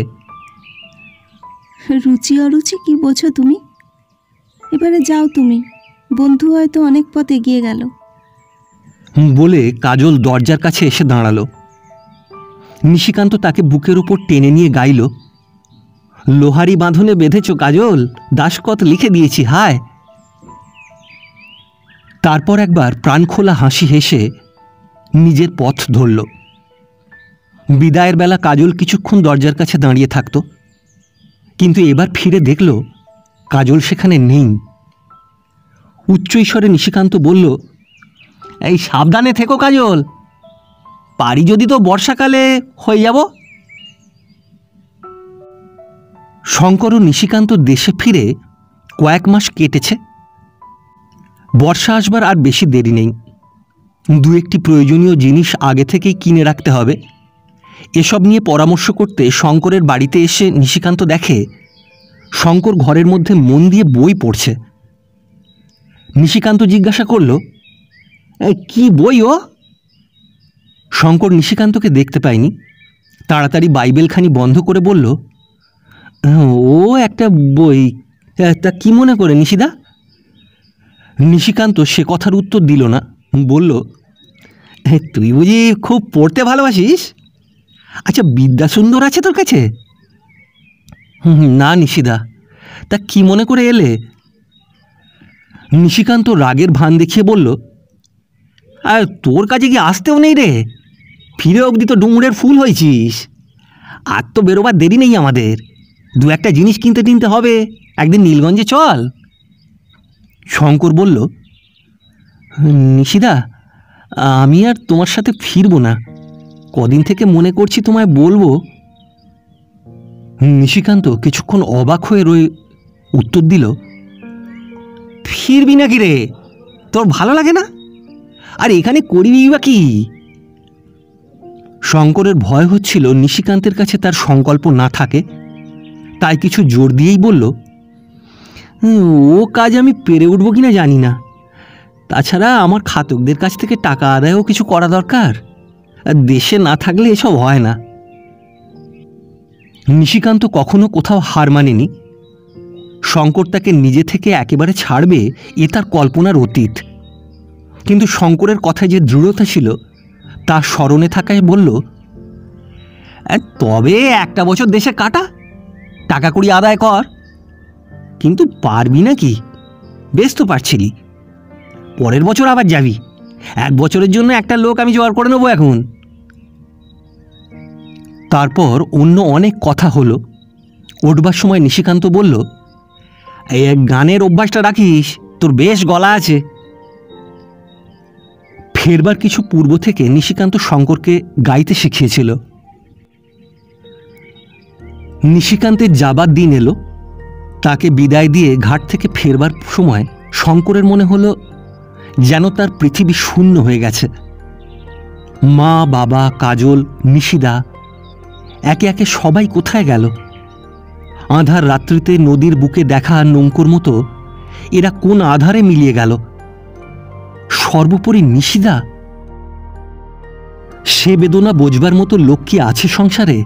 রুচি অরুচি কি বোঝো তুমি? এবারে যাও তুমি, বন্ধু হয়তো অনেক পথ এগিয়ে গেল। বলে কাজল দরজার কাছে এসে দাঁড়ালো। নিশিকান্ত তাকে বুকের উপর টেনে নিয়ে গাইল, লোহারি বাঁধনে বেঁধেছ কাজল, দাসকত লিখে দিয়েছি হায়। তারপর একবার প্রাণখোলা হাসি হেসে নিজের পথ ধরল। বিদায়ের বেলা কাজল কিছুক্ষণ দরজার কাছে দাঁড়িয়ে থাকত, কিন্তু এবার ফিরে দেখল কাজল সেখানে নেই। উচ্চৈস্বরে নিশিকান্ত বলল, এই সাবধানে থেকো কাজল, পারি যদি তো বর্ষাকালে হয়ে যাব। শঙ্কর ও নিশিকান্ত দেশে ফিরে কয়েক মাস কেটেছে। বর্ষা আসবার আর বেশি দেরি নেই। দু একটি প্রয়োজনীয় জিনিস আগে থেকেই কিনে রাখতে হবে। এসব নিয়ে পরামর্শ করতে শঙ্করের বাড়িতে এসে নিশিকান্ত দেখে শঙ্কর ঘরের মধ্যে মন দিয়ে বই পড়ছে। নিশিকান্ত জিজ্ঞাসা করল, কি বই ও? শঙ্কর নিশিকান্তকে দেখতে পায়নি, তাড়াতাড়ি বাইবেলখানি বন্ধ করে বলল, ও একটা বই, তা কি মনে করে নিশিদা? নিশিকান্ত সে কথার উত্তর দিল না, বলল, তুই বুঝি খুব পড়তে ভালোবাসিস? আচ্ছা, বিদ্যাসুন্দর আছে তোর কাছে? না নিশিদা, তা কি মনে করে এলে? নিশিকান্ত রাগের ভান দেখিয়ে বলল, আর তোর কাছে কি আসতেও নেই রে, ফিরে অবধি তো ডুমুরের ফুল হয়েছিস, আর তো বেরোবার দেরি নেই আমাদের, দু একটা জিনিস কিনতে টিনতে হবে, একদিন নীলগঞ্জে চল। শঙ্কর বলল, নিশিদা, আমি আর তোমার সাথে ফিরবো না, কদিন থেকে মনে করছি তোমায় বলবো। নিশিকান্ত কিছুক্ষণ অবাক হয়ে রয়ে উত্তর দিল, ফিরবি নাকি রে? তোর ভালো লাগে না? আর এখানে করবি বা কি? শঙ্করের ভয় হচ্ছিল নিশিকান্তের কাছে তার সংকল্প না থাকে, তাই কিছু জোর দিয়েই বলল, ও কাজ আমি পেরে উঠব কিনা জানি না, তাছাড়া আমার খাতকদের কাছ থেকে টাকা আদায়ও কিছু করা দরকার, দেশে না থাকলে এসব হয় না। নিশিকান্ত কখনো কোথাও হার মানেনি। শঙ্কর তাকে নিজে থেকে একেবারে ছাড়বে এ তার কল্পনার অতীত, কিন্তু শঙ্করের কথায় যে দৃঢ়তা ছিল তা স্মরণে থাকায় বলল, তবে একটা বছর দেশে কাটা, টাকা কড়ি আদায় কর। কিন্তু পারবি নাকি? বেশ তো পারছিলি, পরের বছর আবার যাবি। এক বছরের জন্য একটা লোক আমি জোগাড় করে নেবো এখন। তারপর অন্য অনেক কথা হলো। উঠবার সময় নিশিকান্ত বলল, এই গানের অভ্যাসটা রাখিস, তোর বেশ গলা আছে। ফেরবার কিছু পূর্ব থেকে নিশিকান্ত শঙ্করকে গাইতে শিখিয়েছিল। নিশিকান্তের যাবার দিন এলো। তাকে বিদায় দিয়ে ঘাট থেকে ফেরবার সময় শঙ্করের মনে হলো যেন তার পৃথিবী শূন্য হয়ে গেছে। মা, বাবা, কাজল, নিশিদা একে একে সবাই কোথায় গেল? আঁধার রাত্রিতে নদীর বুকে দেখা নৌকোর মতো এরা কোন আধারে মিলিয়ে গেল? সর্বোপরি নিশিদা, সে বেদনা বোঝবার মতো লোক কি আছে সংসারে?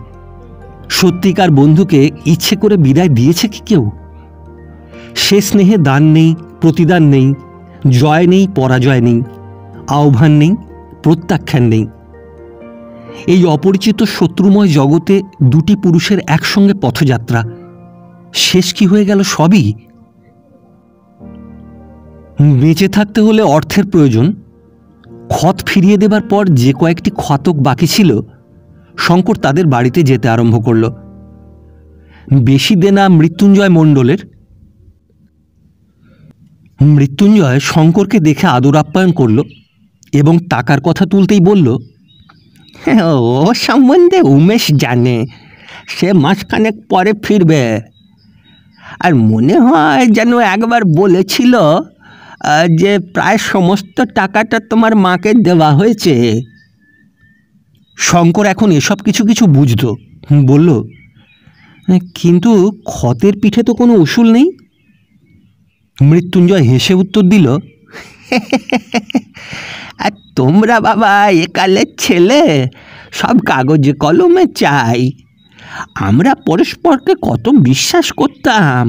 সত্যিকার বন্ধুকে ইচ্ছে করে বিদায় দিয়েছে কি কেউ? সে স্নেহে দান নেই, প্রতিদান নেই, জয় নেই, পরাজয় নেই, আহ্বান নেই, প্রত্যাখ্যান নেই। এই অপরিচিত শত্রুময় জগতে দুটি পুরুষের একসঙ্গে পথযাত্রা, শেষ কি হয়ে গেল সবই? বেঁচে থাকতে হলে অর্থের প্রয়োজন। ক্ষত ফিরিয়ে দেবার পর যে কয়েকটি ক্ষতক বাকি ছিল, শঙ্কর তাদের বাড়িতে যেতে আরম্ভ করল। বেশি দেনা মৃত্যুঞ্জয় মণ্ডলের। মৃত্যুঞ্জয় শঙ্করকে দেখে আদর আপ্যায়ন করল এবং টাকার কথা তুলতেই বলল, ও সম্বন্ধে উমেশ জানে, সে মাসখানেক পরে ফিরবে। আর মনে হয় যেন একবার বলেছিল যে প্রায় সমস্ত টাকাটা তোমার মাকে দেওয়া হয়েছে। শঙ্কর এখন এসব কিছু কিছু বুঝত। বলল, কিন্তু ক্ষতের পিঠে তো কোনো উসুল নেই। মৃত্যুঞ্জয় হেসে উত্তর দিল, আর তোমরা বাবা একালের ছেলে, সব কাগজে কলমে চাই। আমরা পরস্পরকে কত বিশ্বাস করতাম,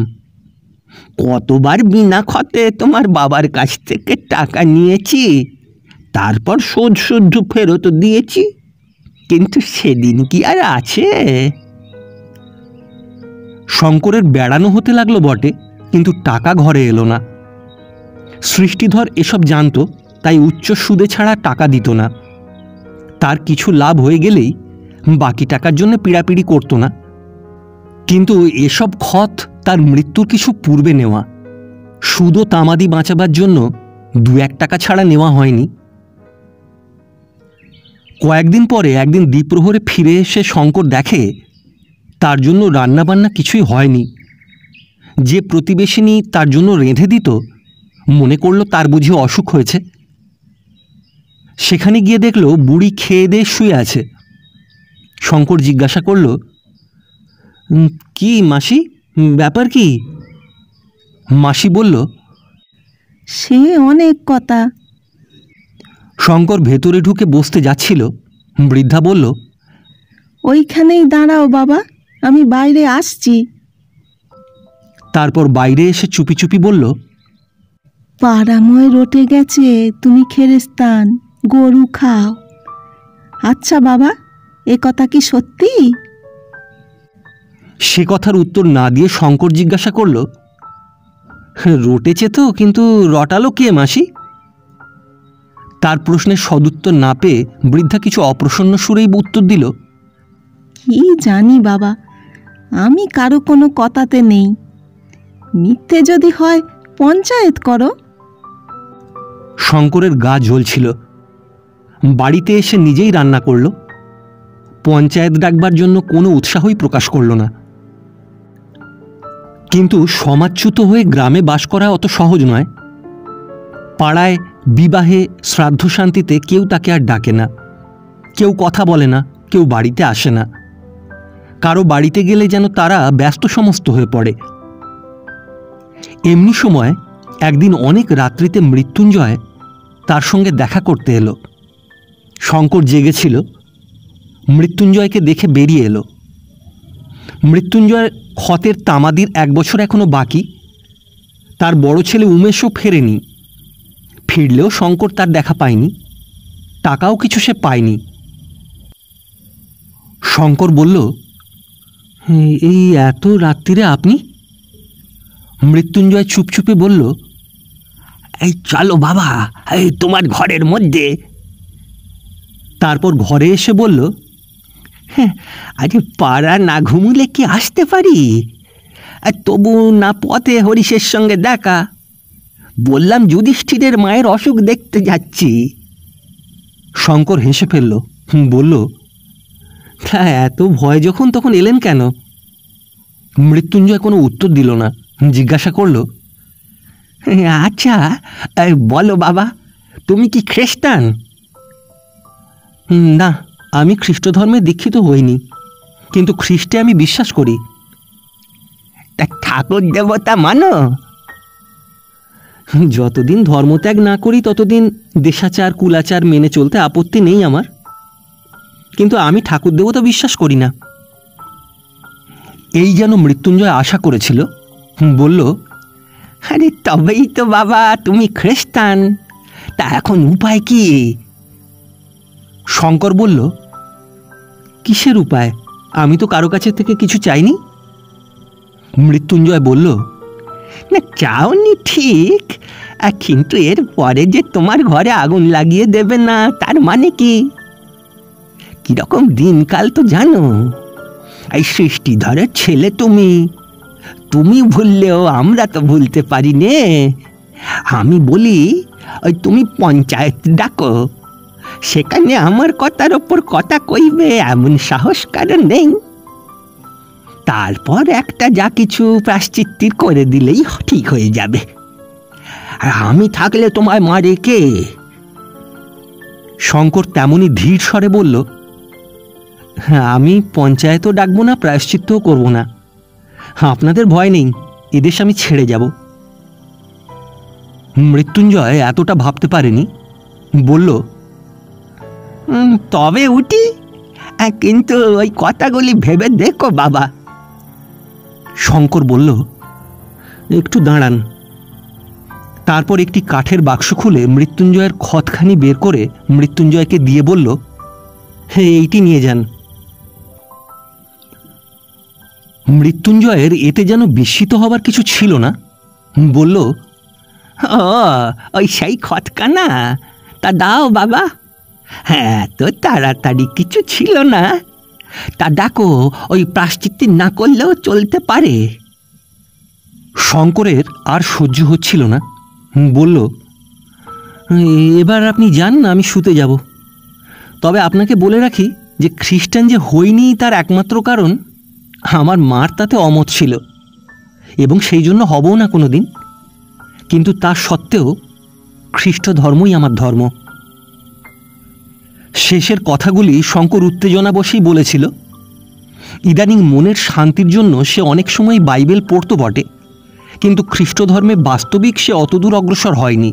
কতবার বিনা ক্ষতে তোমার বাবার কাছ থেকে টাকা নিয়েছি, তারপর শোধ শুদ্ধ ফেরত দিয়েছি, কিন্তু সেদিন কি আর আছে? শঙ্করের বেড়ানো হতে লাগলো বটে, কিন্তু টাকা ঘরে এলো না। সৃষ্টিধর এসব জানত, তাই উচ্চ সুদে ছাড়া টাকা দিত না। তার কিছু লাভ হয়ে গেলেই বাকি টাকার জন্য পিড়াপিড়ি করত না। কিন্তু এসব ক্ষত তার মৃত্যুর কিছু পূর্বে নেওয়া। সুদ ও তামাদি বাঁচাবার জন্য 2-1 টাকা ছাড়া নেওয়া হয়নি। কয়েকদিন পরে একদিন দ্বিপ্রহরে ফিরে এসে শঙ্কর দেখে তার জন্য রান্নাবান্না কিছুই হয়নি। যে প্রতিবেশিনী তার জন্য রেঁধে দিত, মনে করল তার বুঝি অসুখ হয়েছে। সেখানে গিয়ে দেখল বুড়ি খেয়ে দিয়ে শুয়ে আছে। শঙ্কর জিজ্ঞাসা করল, কি মাসি, ব্যাপার কি? মাসি বলল, সে অনেক কথা। শঙ্কর ভেতরে ঢুকে বসতে যাচ্ছিল, বৃদ্ধা বলল, ওইখানেই দাঁড়াও বাবা, আমি বাইরে আসছি। তারপর বাইরে এসে চুপি চুপি বলল, পাড়াময় রটে গেছে, তুমি খেরেস্তান গরু খাও। আচ্ছা বাবা, এ কথা কি সত্যি? সে কথার উত্তর না দিয়ে শঙ্কর জিজ্ঞাসা করল, রটেছে তো, কিন্তু রটালো কে মাসি? তার প্রশ্নের সদুত্তর না পেয়ে বৃদ্ধা কিছু অপ্রসন্ন সুরেই উত্তর দিল, কি জানি বাবা, আমি কারো কোনো কথাতে নেই। মিথ্যে যদি হয় পঞ্চায়েত করো। শঙ্করের গা জ্বলছিল। বাড়িতে এসে নিজেই রান্না করল, পঞ্চায়েত ডাকবার জন্য কোনো উৎসাহই প্রকাশ করল না। কিন্তু সমাজচ্যুত হয়ে গ্রামে বাস করা অত সহজ নয়। পাড়ায় বিবাহে শ্রাদ্ধ শান্তিতে কেউ তাকে আর ডাকে না, কেউ কথা বলে না, কেউ বাড়িতে আসে না। কারো বাড়িতে গেলে যেন তারা ব্যস্ত সমস্ত হয়ে পড়ে। এমনি সময় একদিন অনেক রাত্রিতে মৃত্যুঞ্জয় তার সঙ্গে দেখা করতে এলো। শঙ্কর জেগেছিল, মৃত্যুঞ্জয়কে দেখে বেরিয়ে এলো। মৃত্যুঞ্জয়ের ক্ষতের তামাদির 1 বছর এখনো বাকি। তার বড় ছেলে উমেশও ফেরেনি। ফিরলেও শঙ্কর তার দেখা পায়নি, টাকাও কিছু সে পায়নি। শঙ্কর বলল, এই এত রাত্রিরে আপনি? মৃত্যুঞ্জয় চুপচুপে বলল, এই চলো বাবা, এই তোমার ঘরের মধ্যে। তারপর ঘরে এসে বলল, আরে পাড়া না ঘুমুলে কি আসতে পারি? তবু না পথে হরিশের সঙ্গে দেখা, বললাম যুধিষ্ঠিরের মায়ের অসুখ দেখতে যাচ্ছি। শঙ্কর হেসে ফেলল, বলল, এত ভয় যখন তখন এলেন কেন? মৃত্যুঞ্জয় কোনো উত্তর দিল না। জিজ্ঞাসা করল, আচ্ছা বলো বাবা, তুমি কি খ্রিস্টান? না, আমি খ্রিস্ট ধর্মে দীক্ষিত হইনি, কিন্তু খ্রিস্টে আমি বিশ্বাস করি। তা ঠাকুর দেবতা মানো? যতদিন ধর্মত্যাগ না করি ততদিন দেশাচার কুলাচার মেনে চলতে আপত্তি নেই আমার, কিন্তু আমি ঠাকুর দেবতা বিশ্বাস করি না। এই যেন মৃত্যুঞ্জয় আশা করেছিল। বলল, আরে তবেই তো বাবা তুমি খ্রিস্টান, তা এখন উপায় কি? শঙ্কর বলল, কিসের উপায়? আমি তো কারো কাছে থেকে কিছু চাইনি। মৃত্যুঞ্জয় বলল, না চাওনি ঠিক, কিন্তু এর পরে যে তোমার ঘরে আগুন লাগিয়ে দেবে না তার মানে কি? কিরকম দিনকাল তো জানো। এই সৃষ্টিধরের ছেলে তুমি, তুমি ভুললেও আমরা তো ভুলতে পারি নে। আমি বলি, ওই তুমি পঞ্চায়েত ডাকো, সেখানে আমার কথার ওপর কথা কইবে এমন সাহস কারণ নেই। তারপর একটা যা কিছু প্রায়শ্চিত্তির করে দিলেই ঠিক হয়ে যাবে। আর আমি থাকলে তোমায় মারে কে? শঙ্কর তেমনি ধীর স্বরে বলল, আমি পঞ্চায়েতও ডাকবো না, প্রায়শ্চিত্তও করব না। আপনাদের ভয় নেই, এদেশ আমি ছেড়ে যাব। মৃত্যুঞ্জয় এতটা ভাবতে পারেনি। বলল, তবে উঠি, কিন্তু ওই কথাগুলি ভেবে দেখো বাবা। শঙ্কর বলল, একটু দাঁড়ান। তারপর একটি কাঠের বাক্স খুলে মৃত্যুঞ্জয়ের ক্ষতখানি বের করে মৃত্যুঞ্জয়কে দিয়ে বলল, এইটি নিয়ে যান। মৃত্যুঞ্জয়ের এতে যেন বিস্মিত হবার কিছু ছিল না। বলল, ও ওই সেই খতকানা, তা দাও বাবা। হ্যাঁ, তো তাড়াতাড়ি কিছু ছিল না, তা ডাকো, ওই প্রায়শ্চিত্তি না করলেও চলতে পারে। শঙ্করের আর সহ্য হচ্ছিল না। বলল, এবার আপনি যান, আমি শুতে যাব। তবে আপনাকে বলে রাখি যে খ্রিস্টান যে হইনি তার একমাত্র কারণ আমার মার তাতে অমত ছিল, এবং সেই জন্য হবও না কোনো দিন। কিন্তু তা সত্ত্বেও খ্রিস্ট ধর্মই আমার ধর্ম। শেষের কথাগুলি শঙ্কর উত্তেজনাবশেই বলেছিল। ইদানিং মনের শান্তির জন্য সে অনেক সময় বাইবেল পড়তো বটে, কিন্তু খ্রিস্ট ধর্মে বাস্তবিক সে অতদূর অগ্রসর হয়নি।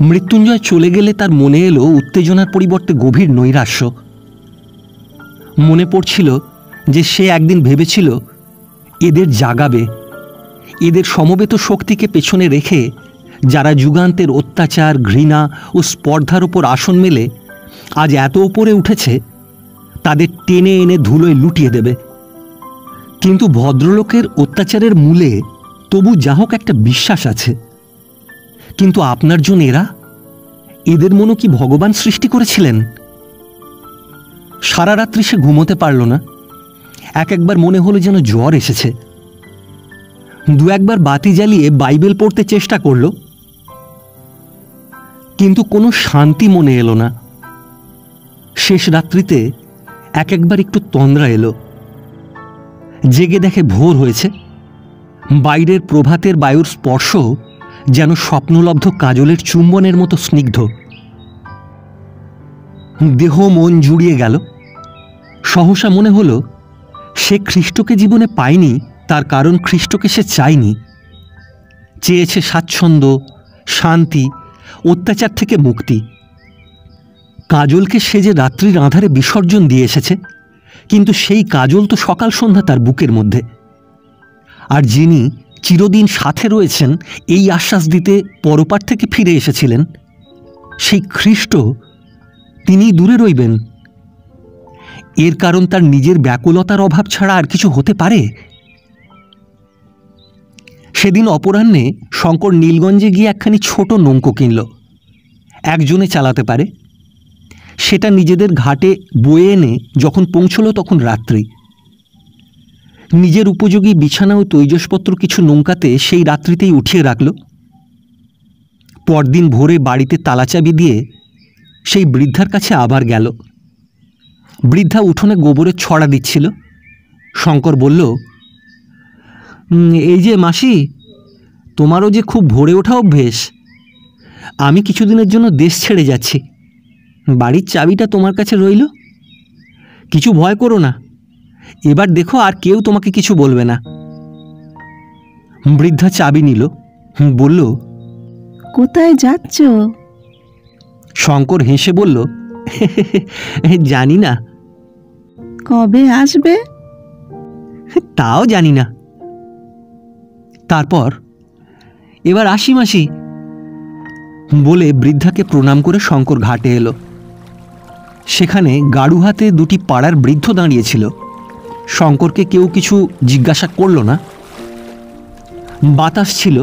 মৃত্যুঞ্জয় চলে গেলে তার মনে এলো উত্তেজনার পরিবর্তে গভীর নৈরাশ্য। মনে পড়ছিল যে সে একদিন ভেবেছিল এদের জাগাবে, এদের সমবেত শক্তিকে পেছনে রেখে যারা যুগান্তের অত্যাচার, ঘৃণা ও স্পর্ধার ওপর আসন মেলে আজ এত উপরে উঠেছে, তাদের টেনে এনে ধুলোয় লুটিয়ে দেবে। কিন্তু ভদ্রলোকের অত্যাচারের মূলে তবু যা হোক একটা বিশ্বাস আছে। কিন্তু আপনার জন্য এদের মনে কি ভগবান সৃষ্টি করেছিলেন? সারা রাত্রি সে ঘুমোতে পারল না। একবার মনে হলো যেন জ্বর এসেছে। দু একবার বাতি জ্বালিয়ে বাইবেল পড়তে চেষ্টা করলো, কিন্তু কোনো শান্তি মনে এলো না। শেষ রাত্রিতে একবার একটু তন্দ্রা এলো। জেগে দেখে ভোর হয়েছে। বাইরের প্রভাতের বায়ুর স্পর্শ যেন স্বপ্নলব্ধ কাজলের চুম্বনের মতো স্নিগ্ধ। দেহ মন জুড়িয়ে গেল। সহসা মনে হলো সে খ্রিস্টকে জীবনে পায়নি, তার কারণ খ্রিস্টকে সে চায়নি। চেয়েছে স্বাচ্ছন্দ্য, শান্তি, অত্যাচার থেকে মুক্তি। কাজলকে সে যে রাত্রির আঁধারে বিসর্জন দিয়ে এসেছে, কিন্তু সেই কাজল তো সকাল সন্ধ্যা তার বুকের মধ্যে। আর যিনি চিরদিন সাথে রয়েছেন এই আশ্বাস দিতে পরপার থেকে ফিরে এসেছিলেন, সেই খ্রিস্ট তিনিই দূরে রইবেন। এর কারণ তার নিজের ব্যাকুলতার অভাব ছাড়া আর কিছু হতে পারে? সেদিন অপরাহ্নে শঙ্কর নীলগঞ্জে গিয়ে একখানি ছোট নৌকো কিনল। একজনে চালাতে পারে। সেটা নিজেদের ঘাটে বয়ে এনে যখন পৌঁছল তখন রাত্রি। নিজের উপযোগী বিছানা ও তৈজসপত্র কিছু নৌকাতে সেই রাত্রিতেই উঠিয়ে রাখল। পরদিন ভোরে বাড়িতে তালাচাবি দিয়ে সেই বৃদ্ধার কাছে আবার গেল। বৃদ্ধা উঠোনে গোবরের ছড়া দিচ্ছিল। শঙ্কর বলল, এই যে মাসি, তোমারও যে খুব ভোরে ওঠা অভ্যেস। আমি কিছুদিনের জন্য দেশ ছেড়ে যাচ্ছি। বাড়ির চাবিটা তোমার কাছে রইল। কিছু ভয় করো না, এবার দেখো আর কেউ তোমাকে কিছু বলবে না। বৃদ্ধা চাবি নিল, বলল, কোথায় যাচ্ছ? শঙ্কর হেসে বলল, জানি না। কবে আসবে? তাও জানি না। তারপর, এবার আসি মাসি বলে বৃদ্ধাকে প্রণাম করে শঙ্কর ঘাটে এলো। সেখানে গাড়ু হাতে দুটি পাড়ার বৃদ্ধ দাঁড়িয়েছিল। শঙ্করকে কেউ কিছু জিজ্ঞাসা করল না। বাতাস ছিল।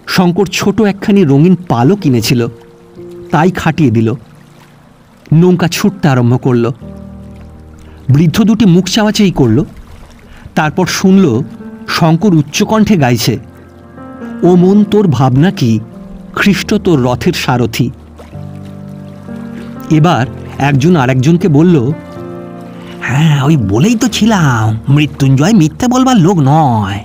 শঙ্কর ছোট একখানি রঙিন পালও কিনেছিল, তাই খাটিয়ে দিল। নৌকা ছুটতে আরম্ভ করল। বৃদ্ধ দুটি মুখ চাওয়াচাই করল। তারপর শুনল শঙ্কর উচ্চকণ্ঠে গাইছে, ও মন তোর ভাবনা কি, খ্রিস্ট তোর রথের সারথি। এবার একজন আরেকজনকে বলল, হ্যাঁ, ওই বলেই তো ছিলাম, মৃত্যুঞ্জয় মিথ্যে বলবার লোক নয়।